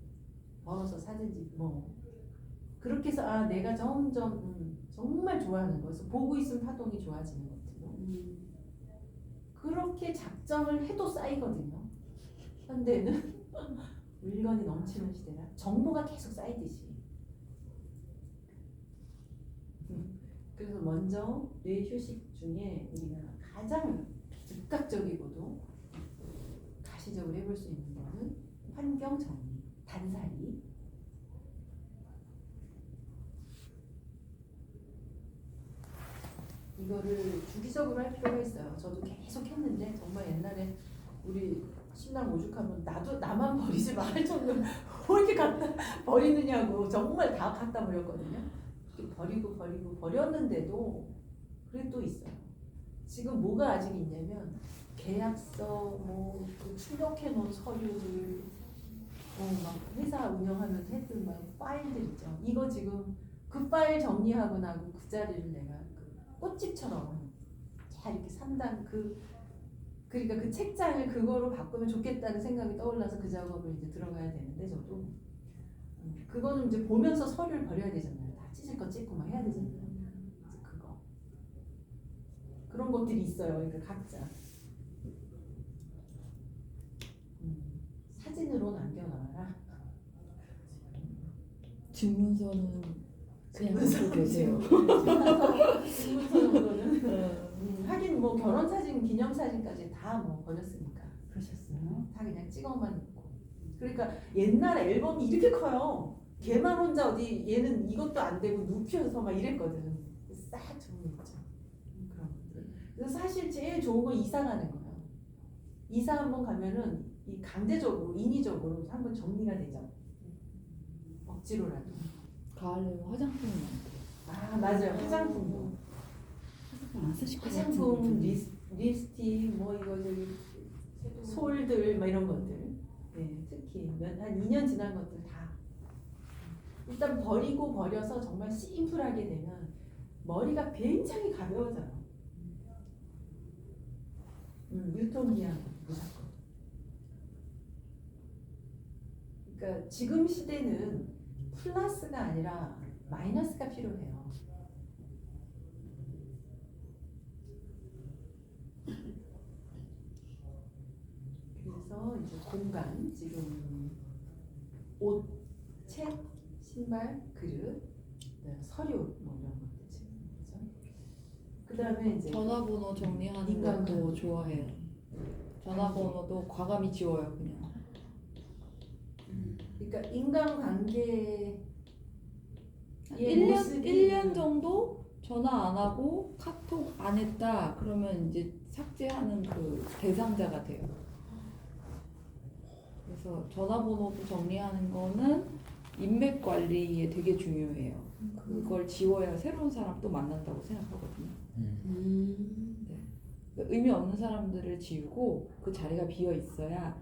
벌어서 사든지 뭐 그렇게 해서 내가 점점 정말 좋아하는 거에서 보고 있으면 파동이 좋아지는 것 같아요. 그렇게 작정을 해도 쌓이거든요. 현대는 물건이 넘치는 시대라 정보가 계속 쌓이듯이. 그래서 먼저 뇌 휴식 중에 우리가 가장 즉각적이고도 가시적으로 해볼 수 있는 거는 환경 정리, 단살이. 이거를 주기적으로 할 필요가 있어요. 저도 계속 했는데 정말 옛날에 우리 신랑 오죽하면 나만 버리지 마 할 정도로 뭐 이렇게 갖다 버리느냐고 정말 다 갖다 버렸거든요. 버렸는데도 그래 또 있어요. 지금 뭐가 아직 있냐면 계약서, 뭐그 출력해놓은 서류들, 막 회사 운영하면서 했던 막 파일들 있죠. 이거 지금 그 파일 정리하고 나고 그 자리를 내가 그 꽃집처럼 잘 이렇게 그러니까 그 책장을 그거로 바꾸면 좋겠다는 생각이 떠올라서 그 작업을 이제 들어가야 되는데 저도 그거는 이제 보면서 서류를 버려야 되잖아요. 다 찢을 거 찢고 막 해야 되잖아요. 이제 그런 것들이 있어요. 그러니까 각자 사진으로 남겨놔라. 증문서는 그냥 갖고 계세요. 신문서 정도는 하긴 뭐 결혼 사진, 기념 사진까지 다 뭐 버렸으니까 그러셨어요? 다 그냥 찍어만 놓고. 그러니까 옛날 앨범이 이렇게 커요. 걔만 혼자 어디 얘는 이것도 안 되고 눕혀서 막 이랬거든. 싹 정리했죠. 그런 것들. 그래서 사실 제일 좋은 건 이사 가는 거예요. 이사 한번 가면은 이 강제적으로 인위적으로 한번 정리가 되죠. 억지로라도. 가을에 화장품이 많고. 아 맞아요. 화장품도. 안 쓰실 것 화장품, 같은데. 립스틱, 뭐 이거 저기 솔들 뭐 이런 것들. 네, 특히 한 2년 지난 것들 다 일단 버려서 정말 심플하게 되면 머리가 굉장히 가벼워져요. 유통기한 무조건. 그러니까 지금 시대는 플러스가 아니라 마이너스가 필요해요. 그래서 이제 공간, 지금 옷, 책, 신발, 그릇, 서류 뭐 이런 것들 지금 그죠? 그다음에 이제 전화번호 정리하는 인간관계. 것도 좋아해요. 전화번호도 과감히 지워요 그냥. 그러니까 인간관계 1년 정도 전화 안 하고 카톡 안 했다 그러면 이제 삭제하는 그 대상자가 돼요. 그래서 전화번호도 정리하는 거는 인맥 관리에 되게 중요해요. 그걸 지워야 새로운 사람 또 만난다고 생각하거든요. 의미 없는 사람들을 지우고 그 자리가 비어 있어야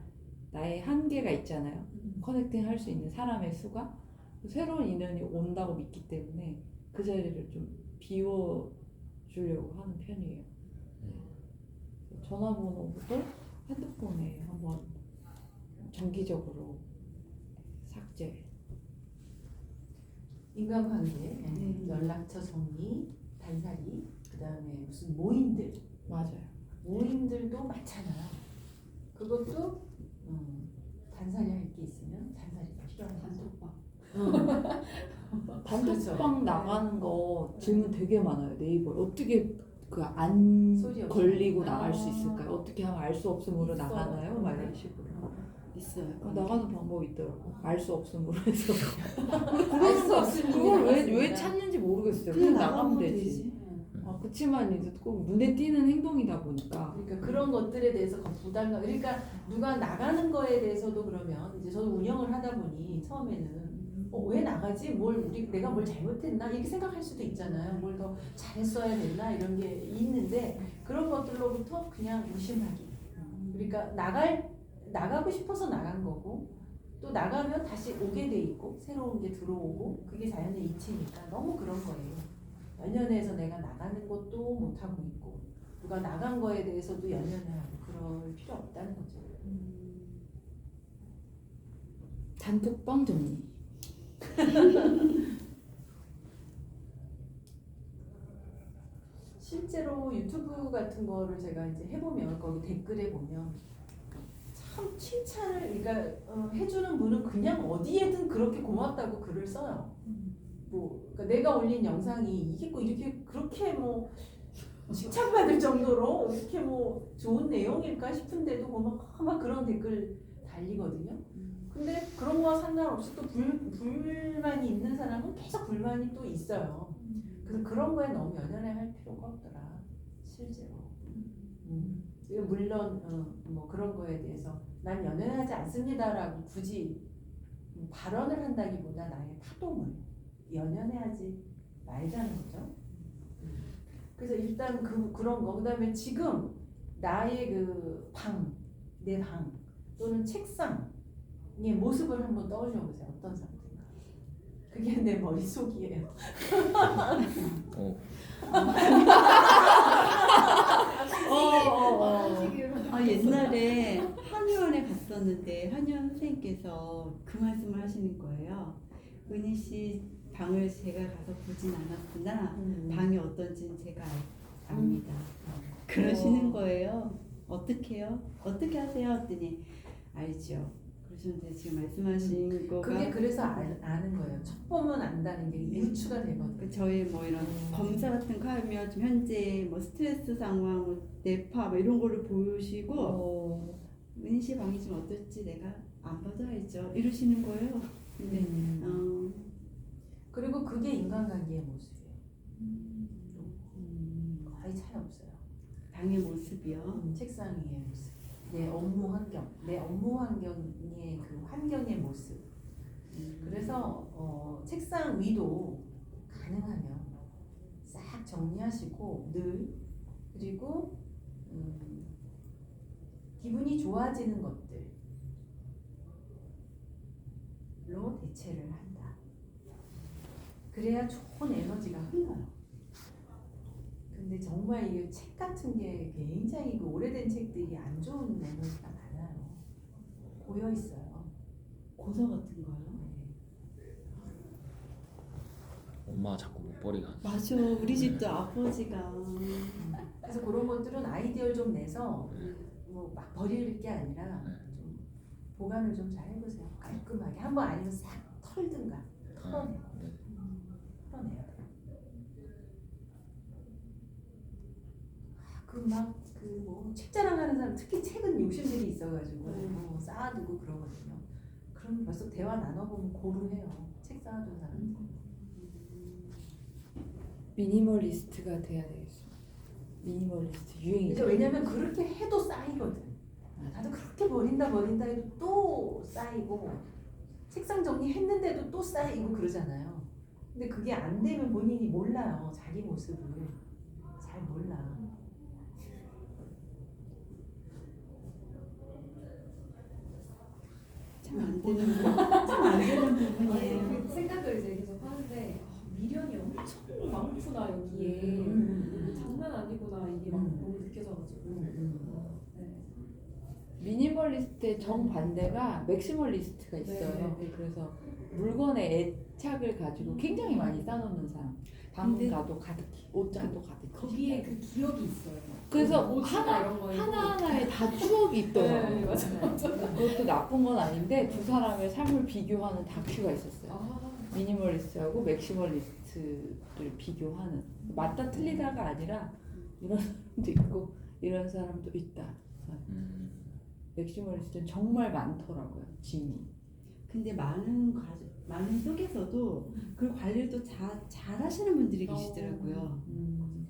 나의 한계가 있잖아요. 커넥팅 할 수 있는 사람의 수가 새로운 인연이 온다고 믿기 때문에 그 자리를 좀 비워주려고 하는 편이에요. 전화번호부터 핸드폰에 한번 정기적으로 삭제. 인간관계, 연락처 정리, 단살이, 그다음에 무슨 모임들, 맞아요. 모임들도 많잖아요. 그것도 단살이 할 게 있으면 단살이가 필요한 단톡방. 단톡방 나가는 거 질문 되게 많아요. 네이버에 어떻게 그 안 소리 없이 걸리고 나가나? 나갈 수 있을까요? 어떻게 하면 알 수 없음으로 있어. 나가나요? 막 이런 식으로. 있어요. 나가는 방법이 있더라고. 알 수 없음으로 해서. 알 수 없으면 그걸 왜 나갔습니다. 찾는지 모르겠어요. 그냥 그냥 나가면 나가면 되지. 되지. 그치만 이제 꼭 눈에 띄는 행동이다 보니까. 그러니까 그런 것들에 대해서 부담감. 그러니까 누가 나가는 거에 대해서도 그러면 이제 저도 운영을 하다 보니 처음에는 왜 나가지? 내가 뭘 잘못했나? 이렇게 생각할 수도 있잖아요. 뭘 더 잘했어야 됐나? 이런 게 있는데 그런 것들로부터 그냥 무심하기. 그러니까 나가고 싶어서 나간 거고 또 나가면 다시 오게 돼 있고 새로운 게 들어오고 그게 자연의 이치니까 너무 그런 거예요. 연연해서 내가 나가는 것도 못하고 있고 누가 나간 거에 대해서도 연연하고 그럴 필요 없다는 거죠. 단톡방 정리. 실제로 유튜브 같은 거를 제가 이제 해보면 거기 댓글에 보면 참 칭찬을 그러니까 해주는 분은 그냥 어디에든 그렇게 고맙다고 글을 써요. 그러니까 내가 올린 영상이 이게 꼭 이렇게 그렇게 뭐 칭찬받을 정도로 이렇게 뭐 좋은 내용일까 싶은데도 막 그런 댓글 달리거든요. 근데 그런 거와 상관없이 또 불만이 있는 사람은 계속 불만이 또 있어요. 그래서 그런 거에 너무 연연해 할 필요가 없더라 실제로. 물론 뭐 그런 거에 대해서 난 연연하지 않습니다라고 굳이 발언을 한다기보다 나의 타동을 연연해하지 말자는 거죠. 그래서 일단 그런 거. 그다음에 지금 나의 그 내 방 또는 책상의 모습을 한번 떠올려 보세요. 어떤 상태인가? 그게 내 머릿속이에요. 어, 옛날에 한의원에 갔었는데 한의원 선생님께서 그 말씀을 하시는 거예요. 은희 씨 방을 제가 가서 보진 않았으나 방이 어떤지는 제가 압니다. 그러시는 거예요. 어떻게 해요? 어떻게 하세요? 했더니 알죠. 그러셨는데 지금 말씀하신 거가 그게 그래서 아는 거예요. 첫 보면 안다는 게 유추가 되거든요. 그 저희 뭐 이런 검사 같은 거 하면 좀 현재 뭐 스트레스 상황, 뭐 뇌파 뭐 이런 거를 보시고 은희 씨 방이 좀 어떨지 내가 안 봐도 알죠. 이러시는 거예요. 근데 그리고 그게 인간관계의 모습이에요. 거의 차이 없어요. 방의 모습이요. 책상 위의 모습, 내 업무 환경의 그 환경의 모습. 그래서 책상 위도 가능하면 싹 정리하시고 늘 그리고 기분이 좋아지는 것들로 대체를 한다. 그래야 좋은 에너지가 흘러요. 근데 정말 이 책 같은 게 굉장히 그 오래된 책들이 안 좋은 에너지가 많아요. 고여 있어요. 고서 같은 거요. 엄마가 자꾸 목걸이가 맞아. 우리 집도 아버지가 그래서 그런 것들은 아이디어를 좀 내서 뭐 막 버릴 게 아니라 좀 보관을 좀 잘 해보세요. 깔끔하게 한번 아니면 싹 털든가 털어내요. 털어내야 돼요. 그 막 그 뭐 책 자랑하는 사람 특히 책은 욕심들이 있어가지고 쌓아두고 그러거든요. 그럼 벌써 대화 나눠보면 고루해요. 책 쌓아둔 사람. 미니멀리스트가 돼야 되겠어. 미니멀리스트 유행이죠. 그러니까 왜냐면 그렇게 해도 쌓이거든. 나도 그렇게 버린다 해도 또 쌓이고 책상 정리했는데도 또 쌓이고 그러잖아요. 근데 그게 안 되면 본인이 몰라요. 자기 모습을 잘 몰라. 참 안 되는 부분이에요. 그 생각을 이제 계속 하는데 미련이 엄청 많구나 여기에. 장난 아니구나 이게 막 너무 느껴져가지고. 네. 미니멀리스트의 정반대가 맥시멀리스트가 있어요. 네. 그래서 물건에 애착을 가지고 굉장히 많이 쌓아놓는 사람. 방 근데 가도 가득히, 옷장도 가득히. 거기에 그 기억이 있어요. 그래서 옷이나 이런 거에 하나하나에 다 추억이 있더라고요. 네, 맞아. 그것도 나쁜 건 아닌데 두 사람의 삶을 비교하는 다큐가 있었어요. 아, 미니멀리스트하고 맥시멀리스트를 비교하는. 맞다 틀리다가 아니라 이런 사람도 있고 이런 사람도 있다. 맥시멀리스트는 정말 많더라고요. 짐이. 근데 많은 속에서도 그 관리를 또 잘 하시는 분들이 계시더라고요.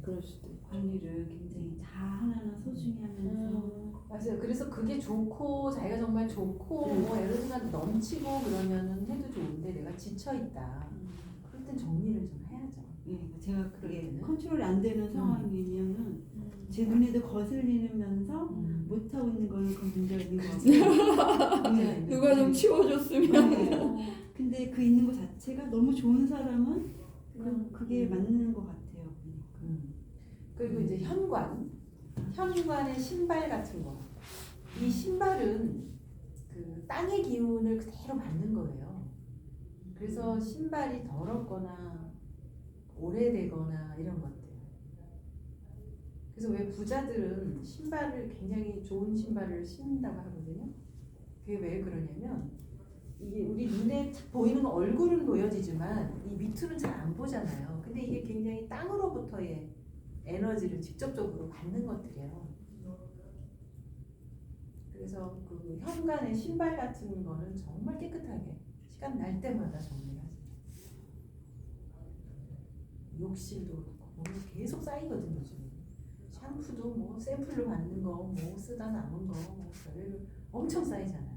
그럴 수도 있고. 관리를 굉장히 잘 하나하나 소중히 하면서 맞아요. 그래서 그게 좋고 자기가 정말 좋고 뭐 에너지가 넘치고 그러면은 해도 좋은데 내가 지쳐 있다. 그럴 땐 정리를 좀 해야죠. 예, 제가 그게 그러면은? 컨트롤이 안 되는 상황이면은 제 눈에도 거슬리면서 못 하고 있는 거는 그 문제가 있는 것 같아요. 누가 좀 치워줬으면. 네. 근데 그 있는 것 자체가 너무 좋은 사람은 그게 맞는 것 같아요. 그리고 이제 현관의 신발 같은 거. 이 신발은 그 땅의 기운을 그대로 받는 거예요. 그래서 신발이 더럽거나 오래되거나 이런 것들. 그래서 왜 부자들은 신발을 굉장히 좋은 신발을 신는다고 하거든요. 그게 왜 그러냐면 이게 우리 눈에 탁 보이는 얼굴은 보여지지만 이 밑으로는 잘 안 보잖아요. 근데 이게 굉장히 땅으로부터의 에너지를 직접적으로 받는 것들이에요. 그래서 그 현관의 신발 같은 거는 정말 깨끗하게 시간 날 때마다 정리하세요. 욕실도 그렇고 뭐 계속 쌓이거든요 요즘. 샴푸도 뭐 샘플로 받는 거, 뭐 쓰다 남은 거, 뭐 별로 엄청 쌓이잖아요.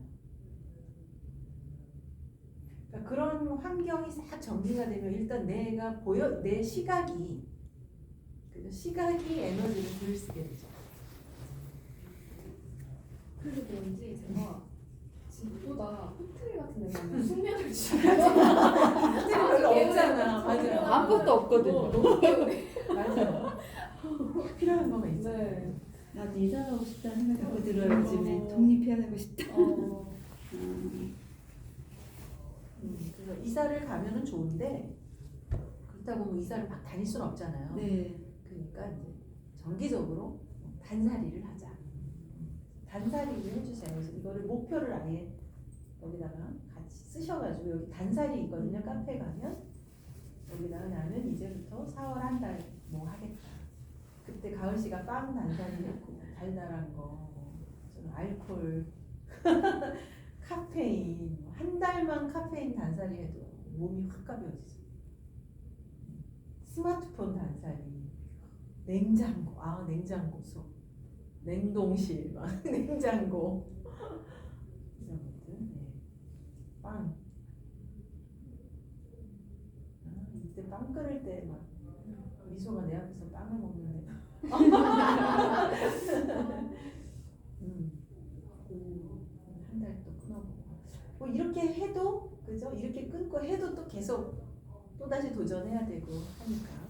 그러니까 그런 환경이 싹 정리가 되면 일단 내가 내 시각이 에너지를 들쓰게 되죠. 그래서 그런지 제가 집보다 호텔 같은 데 가면 숙면을 취해요. 별로 없잖아. 맞아요. 아무것도 없거든요. 너무 개운해. 맞아요. 딱 필요한 거가 있죠. 네. 나도 이사 가고 싶다는 생각 자꾸 들어요. 요즘에 독립해야 되고 싶다. 그래서 이사를 가면은 좋은데 그렇다고 뭐 이사를 막 다닐 수는 없잖아요. 네. 그러니까 이제 정기적으로 단살이를 하자. 단살이를 해주세요. 그래서 이거를 목표를 아예 여기다가 같이 쓰셔가지고 여기 단살이 있거든요. 카페 가면 여기다가 나는 이제부터 4월 한 달 뭐 하겠다. 그때 가을 씨가 빵 단살이 했고 달달한 거, 저는 알코올, 카페인 한 달만 카페인 단살이 해도 몸이 확 가벼워지죠. 스마트폰 단살이, 냉장고, 냉장고 수, 냉동실, 막 냉장고 이런 것들, 네. 빵. 이때 빵 끓일 때 막 미소가 내 앞에서 빵을 먹는데. 한 달 또 끊어보고. 뭐 이렇게 해도 그죠? 이렇게 끊고 해도 또 계속 또 다시 도전해야 되고 하니까.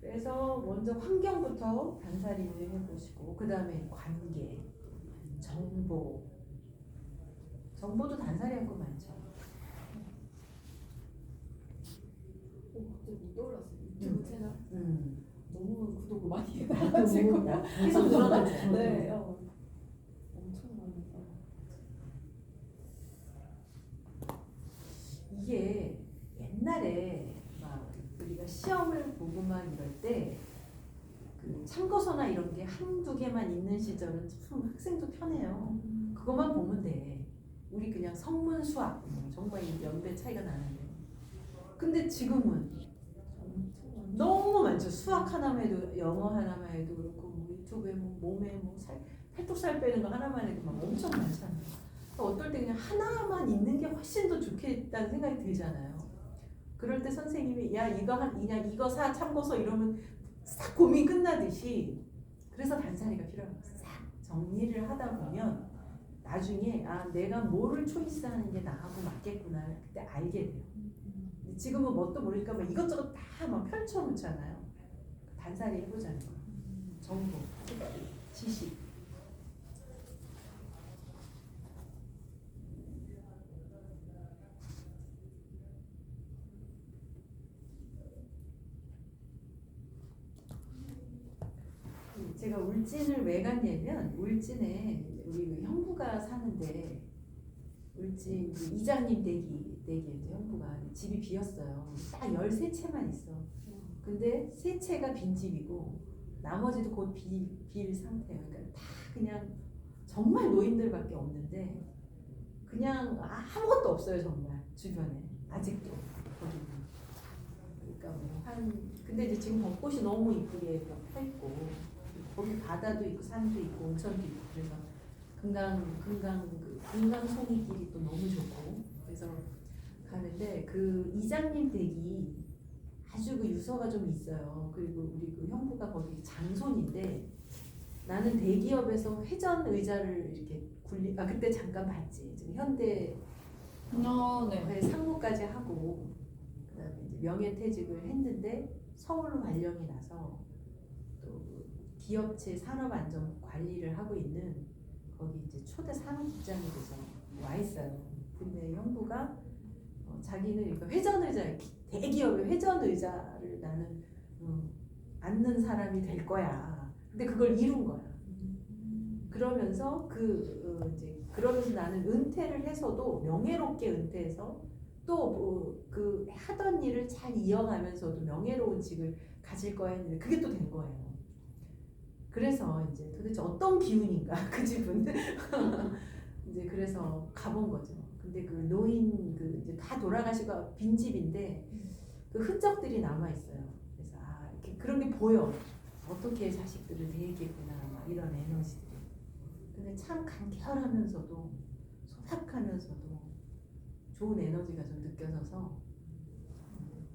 그래서 먼저 환경부터 단살이를 해보시고 그 다음에 관계, 정보도 단살이할 거 많죠. 갑자기 떠올랐어요. 유튜브 채널. 너무 구독을 많이 나도 해가지고. 계속 늘어나죠. 네. 엄청 많이. 이게 옛날에 막 우리가 시험을 보고만 이럴 때 그 참고서나 이런 게 한두 개만 있는 시절은 참 학생도 편해요. 그것만 보면 돼. 우리 그냥 성문 수학 정말 연배 차이가 나는데. 근데 지금은 너무 많죠. 수학 하나만 해도 영어 하나만 해도 그렇고 뭐 유튜브에 뭐 몸에 뭐 팔뚝살 빼는 거 하나만 해도 막 엄청 많잖아요. 어떨 때 그냥 하나만 있는 게 훨씬 더 좋겠다는 생각이 들잖아요. 그럴 때 선생님이 야 이거 사 참고서 이러면 싹 고민 끝나듯이 그래서 단살이가 필요한 거예요. 싹 정리를 하다 보면 나중에 내가 뭐를 초이스하는 게 나하고 맞겠구나 그때 알게 돼요. 지금은 뭣도 모르니까 막 이것저것 다 막 펼쳐놓잖아요. 단살이 해보자는 거예요. 정보, 지식. 제가 울진을 왜 갔냐면 울진에 우리 그 형부가 사는데 울진 그 이장님 댁에 형부가 집이 비었어요. 딱 13채만 있어. 근데 3채가 빈 집이고 나머지도 곧 빌 상태예요. 그러니까 다 그냥 정말 노인들밖에 없는데 그냥 아무것도 없어요. 정말 주변에 아직도 거기는. 그러니까 뭐 근데 이제 지금 벚꽃이 너무 이쁘게 펴 있고 거기 바다도 있고 산도 있고 온천도 있고 그래서 금강송이 길이 또 너무 좋고 그래서 가는데 그 이장님 댁이 아주 그 유서가 좀 있어요. 그리고 우리 그 형부가 거기 장손인데 나는 대기업에서 회전 의자를 이렇게 그때 잠깐 봤지. 지금 현대 네. 상무까지 하고 그다음에 이제 명예퇴직을 했는데 서울로 발령이 나서 또 기업체 산업안전 관리를 하고 있는 거기 이제 초대 산업국장이 돼서 와 있어요. 근데 형부가 자기는 이거 회전 의자 대기업의 회전 의자를 나는 앉는 사람이 될 거야. 근데 그걸 이룬 거야. 그러면서 그러면서 나는 은퇴를 해서도 명예롭게 은퇴해서 또 그 하던 일을 잘 이어가면서도 명예로운 직을 가질 거야 했는데 그게 또 된 거예요. 그래서 이제 도대체 어떤 기운인가 그 집은 이제 그래서 가본 거죠. 근데 그 노인 이제 다 돌아가시고 빈 집인데 그 흔적들이 남아 있어요. 그래서 이렇게 그런 게 보여. 어떻게 자식들을 대했겠구나 막 이런 에너지들이. 근데 참 간결하면서도 소박하면서도 좋은 에너지가 좀 느껴져서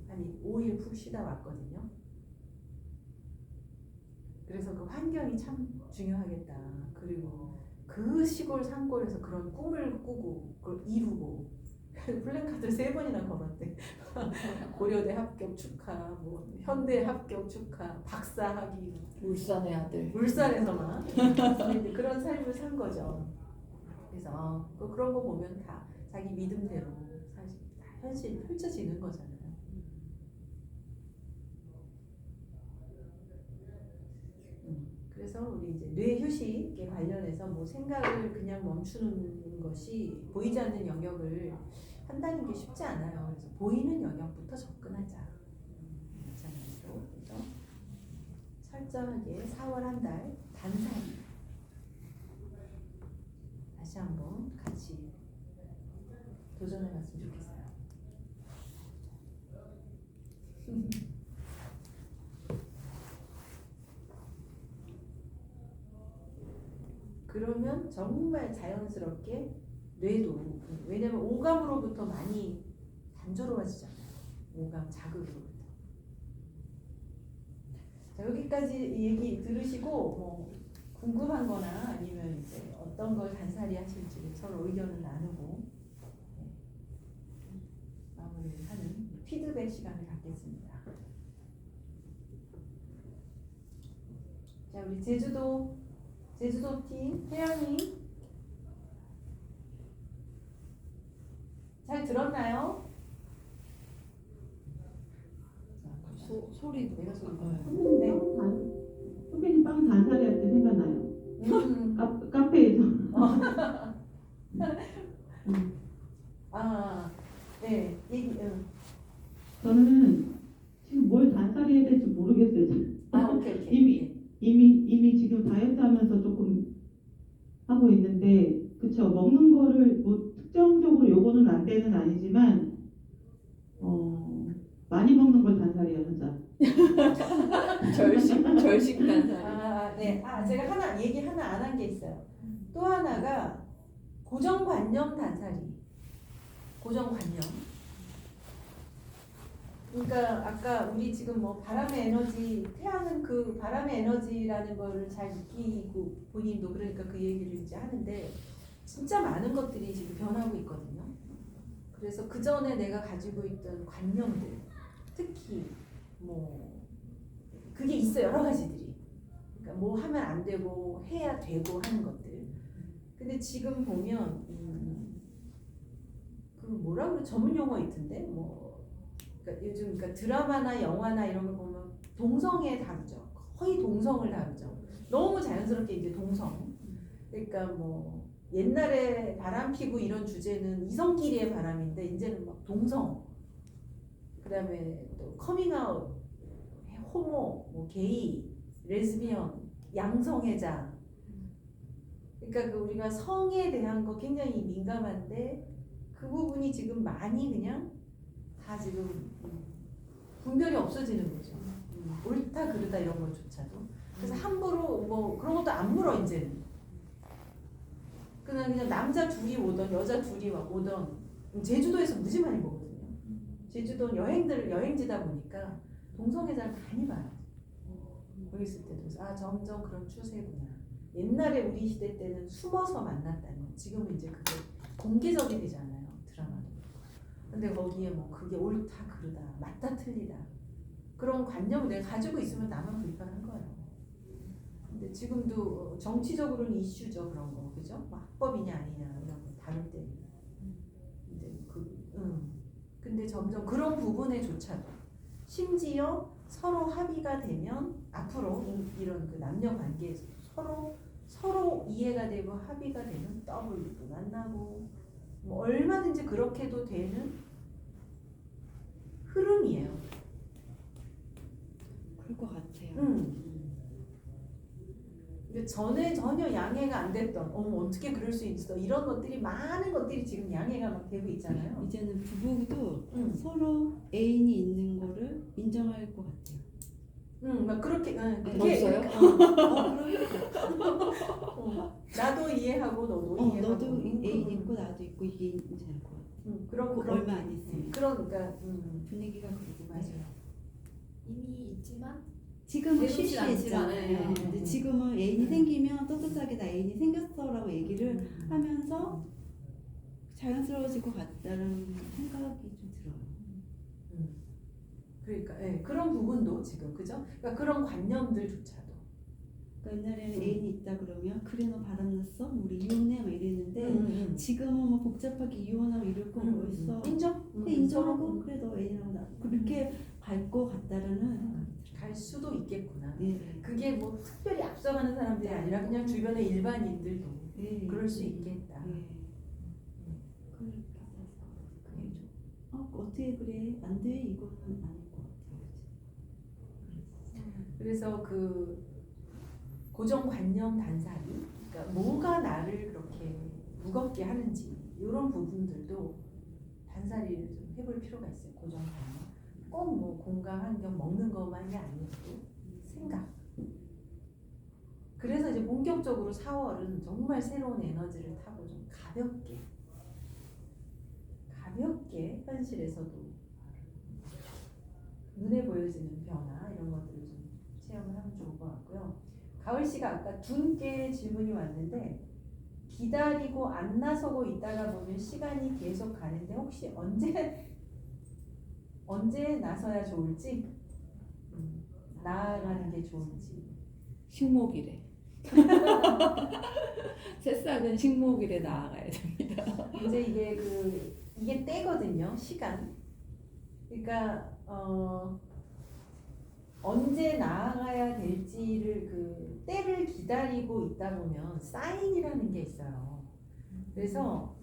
한 5일 푹 쉬다 왔거든요. 그래서 그 환경이 참 중요하겠다. 그리고 그 시골 산골에서 그런 꿈을 꾸고 그걸 이루고 플랜카드를 3번이나 걸었대. 고려대 합격 축하, 뭐 현대 합격 축하, 박사학위, 울산의 아들. 울산에서만 그런 삶을 산 거죠. 그래서 그런 거 보면 다 자기 믿음대로 사실 다 현실이 펼쳐지는 거잖아요. 그래서 우리 이제 뇌 휴식에 관련해서 뭐 생각을 그냥 멈추는 것이 보이지 않는 영역을 한다는 게 쉽지 않아요. 그래서 보이는 영역부터 접근하자. 마찬가지로 그래서 철저하게 4월 한 달 단살이 다시 한번 같이 도전해봤으면 좋겠어요. 그러면 정말 자연스럽게 뇌도 왜냐면 오감으로부터 많이 단조로워지잖아요. 오감 자극으로부터. 자, 여기까지 얘기 들으시고 뭐 궁금한 거나 아니면 이제 어떤 걸 단살이 하실지 서로 의견을 나누고 마무리하는 피드백 시간을 갖겠습니다. 자, 우리 제주도 팀 태양님 잘 들었나요? 소리 내가 소리 선배님 빵 단- 선배님 빵 단살이 할 때 생각나요. 카페에서. 아, 네, 얘기, 저는 지금 뭘 단살이 해야 될지 모르겠어요. 지금. 오케이. 이미 지금 다이어트 하면서 조금 하고 있는데, 그쵸. 먹는 거를 뭐 특정적으로 요거는 안 되는 아니지만, 많이 먹는 걸 단살이야, 하자. 절식 단살. 네. 제가 얘기 하나 안 한 게 있어요. 또 하나가 고정관념 단살이. 고정관념. 그러니까 아까 우리 지금 뭐 바람의 에너지, 태양은 그 바람의 에너지라는 거를 잘 느끼고 본인도 그러니까 그 얘기를 이제 하는데 진짜 많은 것들이 지금 변하고 있거든요. 그래서 그 전에 내가 가지고 있던 관념들, 특히 뭐 그게 있어 여러 가지들이. 그러니까 뭐 하면 안 되고 해야 되고 하는 것들. 근데 지금 보면 그 뭐라 그래 전문 용어 있던데 뭐. 그러니까 요즘 그러니까 드라마나 영화나 이런 걸 보면 동성애 다루죠. 거의 동성을 다루죠. 너무 자연스럽게 이제 동성. 그러니까 뭐 옛날에 바람 피고 이런 주제는 이성끼리의 바람인데 이제는 막 동성. 그다음에 또 커밍아웃, 호모, 뭐 게이, 레즈비언, 양성애자. 그러니까 그 우리가 성에 대한 거 굉장히 민감한데 그 부분이 지금 많이 그냥 다 지금 분별이 없어지는 거죠. 옳다 그르다 이런 것조차도. 그래서 함부로 뭐 그런 것도 안 물어 이제는. 그냥 남자 둘이 오던 여자 둘이 오던 제주도에서 무지 많이 보거든요. 제주도는 여행지다 보니까 동성애자를 많이 봐요. 거기 있을 때도 그래서 점점 그런 추세구나. 옛날에 우리 시대 때는 숨어서 만났다는 거. 지금은 이제 그게 공개적이 되잖아요. 드라마도. 근데 거기에 뭐 그게 옳다 그르다 맞다 틀리다 그런 관념을 내가 가지고 있으면 나만 불편한 거예요. 근데 지금도 정치적으로는 이슈죠 그런 거 그죠? 뭐 합법이냐 아니냐 이런 거 다룰 때. 근데 점점 그런 부분에조차도 심지어 서로 합의가 되면 앞으로 이런 그 남녀 관계에서 서로 이해가 되고 합의가 되면 더블도 만나고 뭐 얼마든지 그렇게도 되는 흐름이에요. 그럴 것 같아요. 근데 전에 전혀 양해가 안 됐던 어떻게 그럴 수 있어 이런 것들이 많은 것들이 지금 양해가 막 되고 있잖아요. 이제는 부부도 서로 애인이 있는 거를 인정할 것 같아요. 막 그렇게 벌써요? 나도 이해하고 너도 이해하고 너도 애인 있고 나도 있고 이게 이제 될 것 같아요. 그런 얼마 안 있으면 그러니까 분위기가 그러고 맞아요. 이미 있지만 지금은 내놓지 않잖아요. 시시했잖아요. 근데 지금은 애인이 생기면 떳떳하게 나 애인이 생겼어라고 얘기를 하면서 자연스러워질 것 같다는 생각이 좀 들어요. 그러니까 그런 부분도 지금 그죠? 그러니까 그런 관념들조차도 그러니까 옛날에는 애인이 있다 그러면 그래 너 바람났어? 우리 이혼해? 막 이랬는데 지금은 뭐 복잡하게 이혼하고 이럴 거 뭐 있어? 인정? 그래, 인정하고 그래 너 애인하고 나 그렇게 갈 것 같다라는 생각이 갈 수도 있겠구나. 들어요. 네. 그게 뭐 특별히 앞서가는 사람들이 아니라 그냥 주변의 일반인들도 네. 그럴 수 있겠다. 네. 그렇게 어떻게 그래? 안 돼? 이거는 아닐 것 같아요. 그래서 그 고정관념 단살이 그러니까 뭐가 나를 그렇게 무겁게 하는지 이런 부분들도 단살이를 좀 해볼 필요가 있어요. 고정관념. 꼭 뭐 공간, 환경, 먹는 것만이 아니고 생각. 그래서 이제 본격적으로 4월은 정말 새로운 에너지를 타고 좀 가볍게 현실에서도 눈에 보여지는 변화 이런 것들을 좀 체험을 하면 좋을 것 같고요. 가을씨가 아까 둔께 질문이 왔는데 기다리고 안 나서고 있다가 보면 시간이 계속 가는데 혹시 언제 나서야 좋을지 나아가는 게 좋은지 식목일에. 새싹은 식목일에 나아가야 됩니다. 이제 이게 때거든요. 시간. 그러니까 언제 나아가야 될지를 그 때를 기다리고 있다 보면 사인이라는 게 있어요. 그래서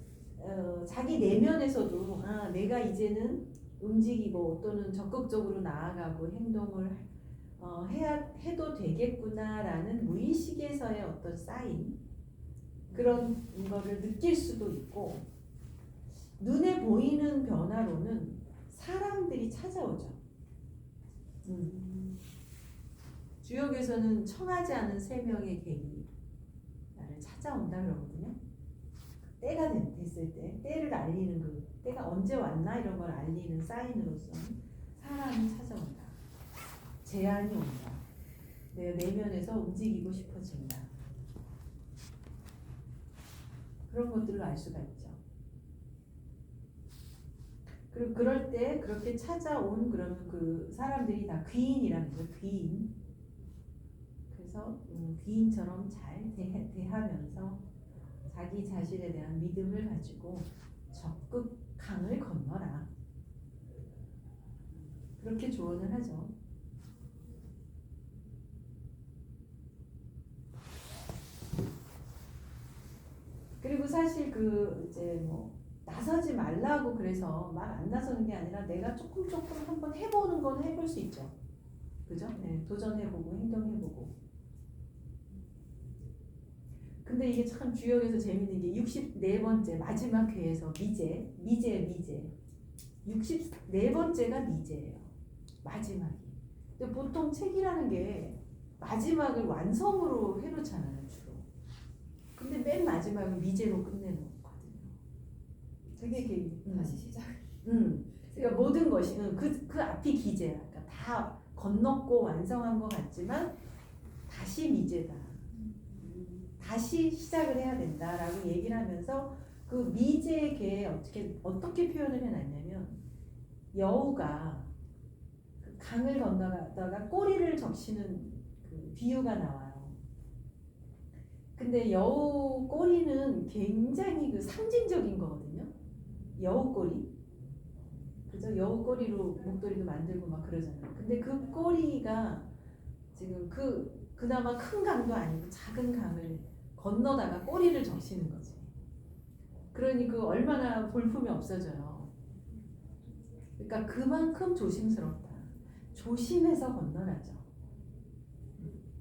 자기 내면에서도 내가 이제는 움직이고 또는 적극적으로 나아가고 행동을 해도 되겠구나라는 무의식에서의 어떤 사인 그런 거를 느낄 수도 있고 눈에 보이는 변화로는 사람들이 찾아오죠. 주역에서는 청하지 않은 3명의 객이 나를 찾아온다 그러거든요. 때가 됐을 때 때를 알리는 그 때가 언제 왔나 이런 걸 알리는 사인으로서는 사람이 찾아온다. 제안이 온다. 내가 내면에서 움직이고 싶어진다. 그런 것들로 알 수가 있죠. 그리고 그럴 때 그렇게 찾아온 그러면 그 사람들이 다 귀인이라는 거예요. 귀인. 그래서 귀인처럼 잘 대하면서 자기 자신에 대한 믿음을 가지고 적극 강을 건너라. 그렇게 조언을 하죠. 그리고 사실 그 이제 뭐 나서지 말라고 그래서 막 안 나서는 게 아니라 내가 조금 한번 해보는 건 해볼 수 있죠. 그죠? 네, 도전해보고 행동해보고. 근데 이게 참 주역에서 재밌는 게 64번째 마지막 회에서 미제 64번째가 미제예요. 마지막이. 근데 보통 책이라는 게 마지막을 완성으로 해놓잖아요, 주로. 근데 맨 마지막은 미제로 끝내놓거든요. 되게 이렇게 다시 시작. 그러니까 모든 것이 그 앞이 기제야. 그러니까 다 건넜고 완성한 것 같지만 다시 미제다. 다시 시작을 해야 된다라고 얘기를 하면서 그 미제의 개 어떻게 표현을 해놨냐면 여우가 그 강을 건너가다가 꼬리를 적시는 그 비유가 나와요. 근데 여우 꼬리는 굉장히 그 상징적인 거거든요. 여우 꼬리. 그죠? 여우 꼬리로 목도리도 만들고 막 그러잖아요. 근데 그 꼬리가 지금 그나마 큰 강도 아니고 작은 강을 건너다가 꼬리를 적시는 거지. 그러니 그 얼마나 볼품이 없어져요. 그러니까 그만큼 조심스럽다. 조심해서 건너라죠.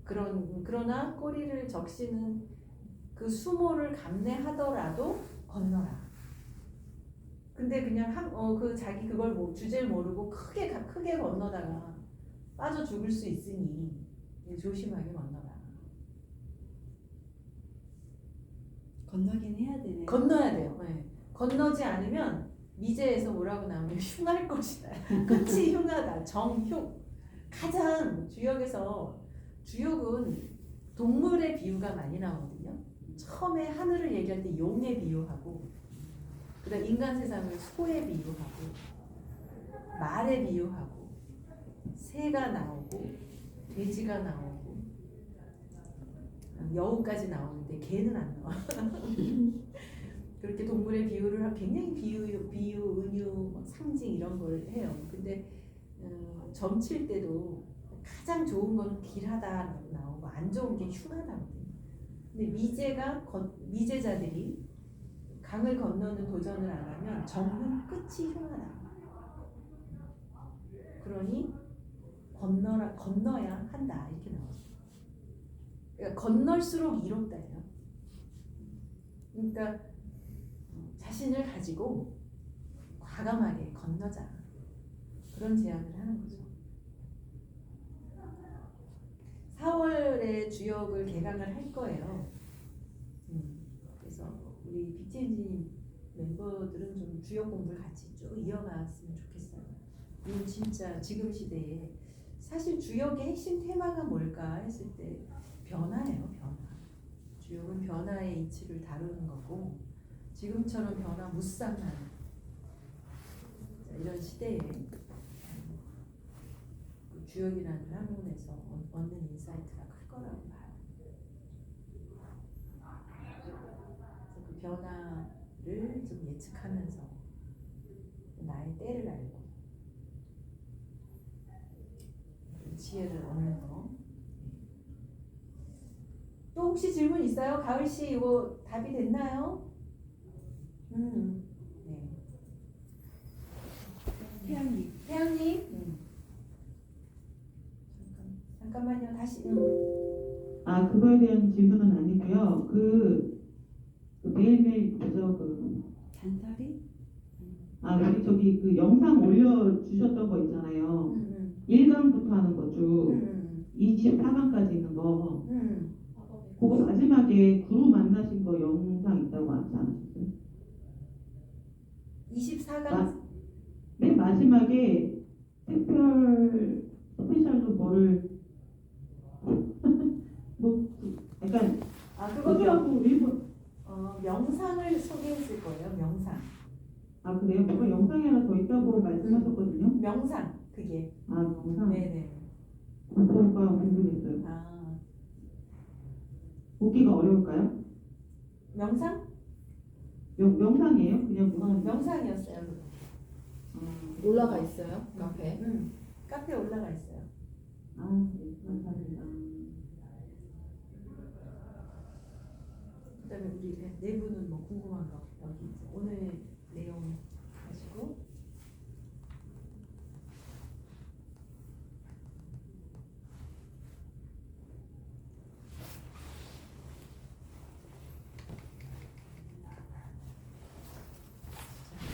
그러나 꼬리를 적시는 그 수모를 감내하더라도 건너라. 근데 그냥 자기 그걸 주제를 모르고 크게 건너다가 빠져 죽을 수 있으니 조심하게 건너라. 건너긴 해야 되네. 건너야 돼요. 네. 건너지 않으면 미제에서 뭐라고 나오면 흉할 것이다. 끝이 흉하다. 정흉. 가장 주역은 동물의 비유가 많이 나오거든요. 처음에 하늘을 얘기할 때 용에 비유하고, 그다음 인간 세상을 소에 비유하고, 말에 비유하고, 새가 나오고, 돼지가 나오고, 여우까지 나오는데 개는 안 나와. 그렇게 동물의 비유를 굉장히 비유, 은유, 막 상징 이런 걸 해요. 근데 점칠 때도 가장 좋은 거는 길하다라고 나오고 안 좋은 게 흉하다거든요. 근데 미제자들이 강을 건너는 도전을 안 하면 정은 끝이 흉하다. 그러니 건너야 한다 이렇게 나와요. 그러니까 건널수록 이롭다예요. 그러니까 자신을 가지고 과감하게 건너자. 그런 제안을 하는 거죠. 4월에 주역을 개강을 할 거예요. 그래서 우리 빅체인지 멤버들은 좀 주역 공부를 같이 쭉 이어갔으면 좋겠어요. 이건 진짜 지금 시대에 사실 주역의 핵심 테마가 뭘까 했을 때 변화예요. 변화. 주역은 변화의 이치를 다루는 거고, 지금처럼 변화 무쌍한 이런 시대에 주역이라는 학문에서 얻는 인사이트가 클 거라고 봐요. 그래서 그 변화를 좀 예측하면서 나의 때를 알고 지혜를 얻는 거. 또 혹시 질문 있어요? 가을 씨 이거 답이 됐나요? 네. 태양님. 잠깐만요. 다시. 그거에 대한 질문은 아니고요. 매일매일 잔소리? 우리 저기 그 영상 올려주셨던 거 있잖아요. 1강부터 하는 거 쭉 24강까지 있는 거. 그거 마지막에 구루 만나신 거 영상 있다고 하지 않으셨어요? 24강. 맨 마지막에 스페셜로 뭐를 약간 그거 일본 명상을 소개했을 거예요. 명상. 그래요? 뭔가 영상이 하나 더 있다고 말씀하셨거든요. 명상 그게. 영상. 네네. 그거가 궁금했어요. 보기가 어려울까요? 명상? 명상이에요? 그냥 명상이었어요. 올라가 있어요 카페. 카페에 올라가 있어요. 네, 감사합니다. 그다음에 우리 네 분은 뭐 궁금한 거 여기 이제 오늘 내용 가지고.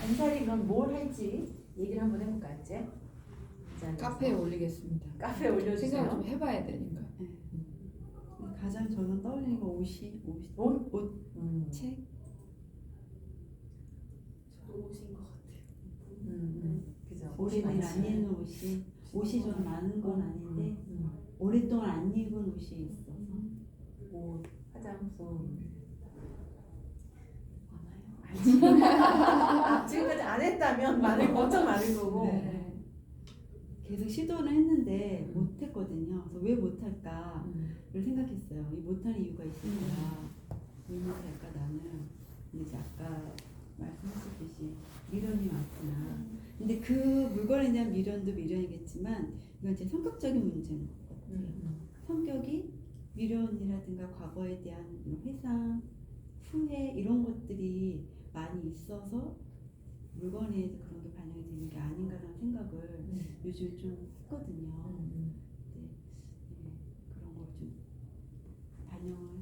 안살이 그럼 뭘 할지 얘기를 한번 해볼까 이제. 카페에 올리겠습니다. 카페에 올려주세요. 생각을 좀 해봐야 되니까. 가장 저는 떠올리는 거 옷, 책. 저도 옷인 것 같아요. 그죠. 오래된 안 입는 옷이 저는 많은 건 아닌데 오랫동안 안 입은 옷이 있어. 옷, 화장품. 지금까지 안 했다면 엄청 많을 거고. 네. 계속 시도는 했는데 못했거든요. 그래서 왜 못할까를 생각했어요. 이 못하는 이유가 있을까? 왜 못할까 나는. 근데 이제 아까 말씀하셨듯이 미련이 많구나. 근데 그 물건에 대한 미련도 미련이겠지만 이건 제 성격적인 문제인 것 같아요. 성격이 미련이라든가 과거에 대한 회상, 후회 이런 것들이 많이 있어서 물건에 그런 게 반영이 되는 게 아닌가라는 생각을 요즘 좀 했거든요. 그런 걸 좀 반영을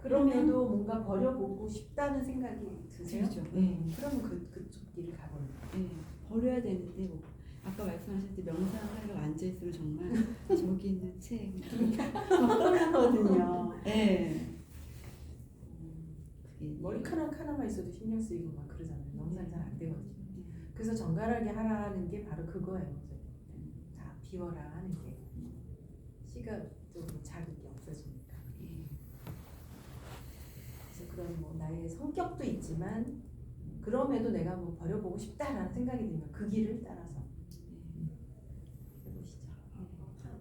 그럼에도 뭔가 버려보고 싶다는 생각이 드세요? 들죠. 네. 그러면 그쪽 길을 가버려요. 네, 버려야 되는데 뭐 아까 말씀하실 때 명상하려고 앉아있으면 정말 저기 있는 책 떠오르거든요. 네. 그게 머리카락 하나만 있어도 신경 쓰이고 막 그러잖아요. 명상 잘 안 되거든요. 그래서 정갈하게 하라는 게 바로 그거예요. 다 비워라 하는 게 시각적으로 자극이 없어지니까. 그래서 그런 뭐 나의 성격도 있지만 그럼에도 내가 뭐 버려보고 싶다라는 생각이 들면 그 길을 따라서 해보시죠. 한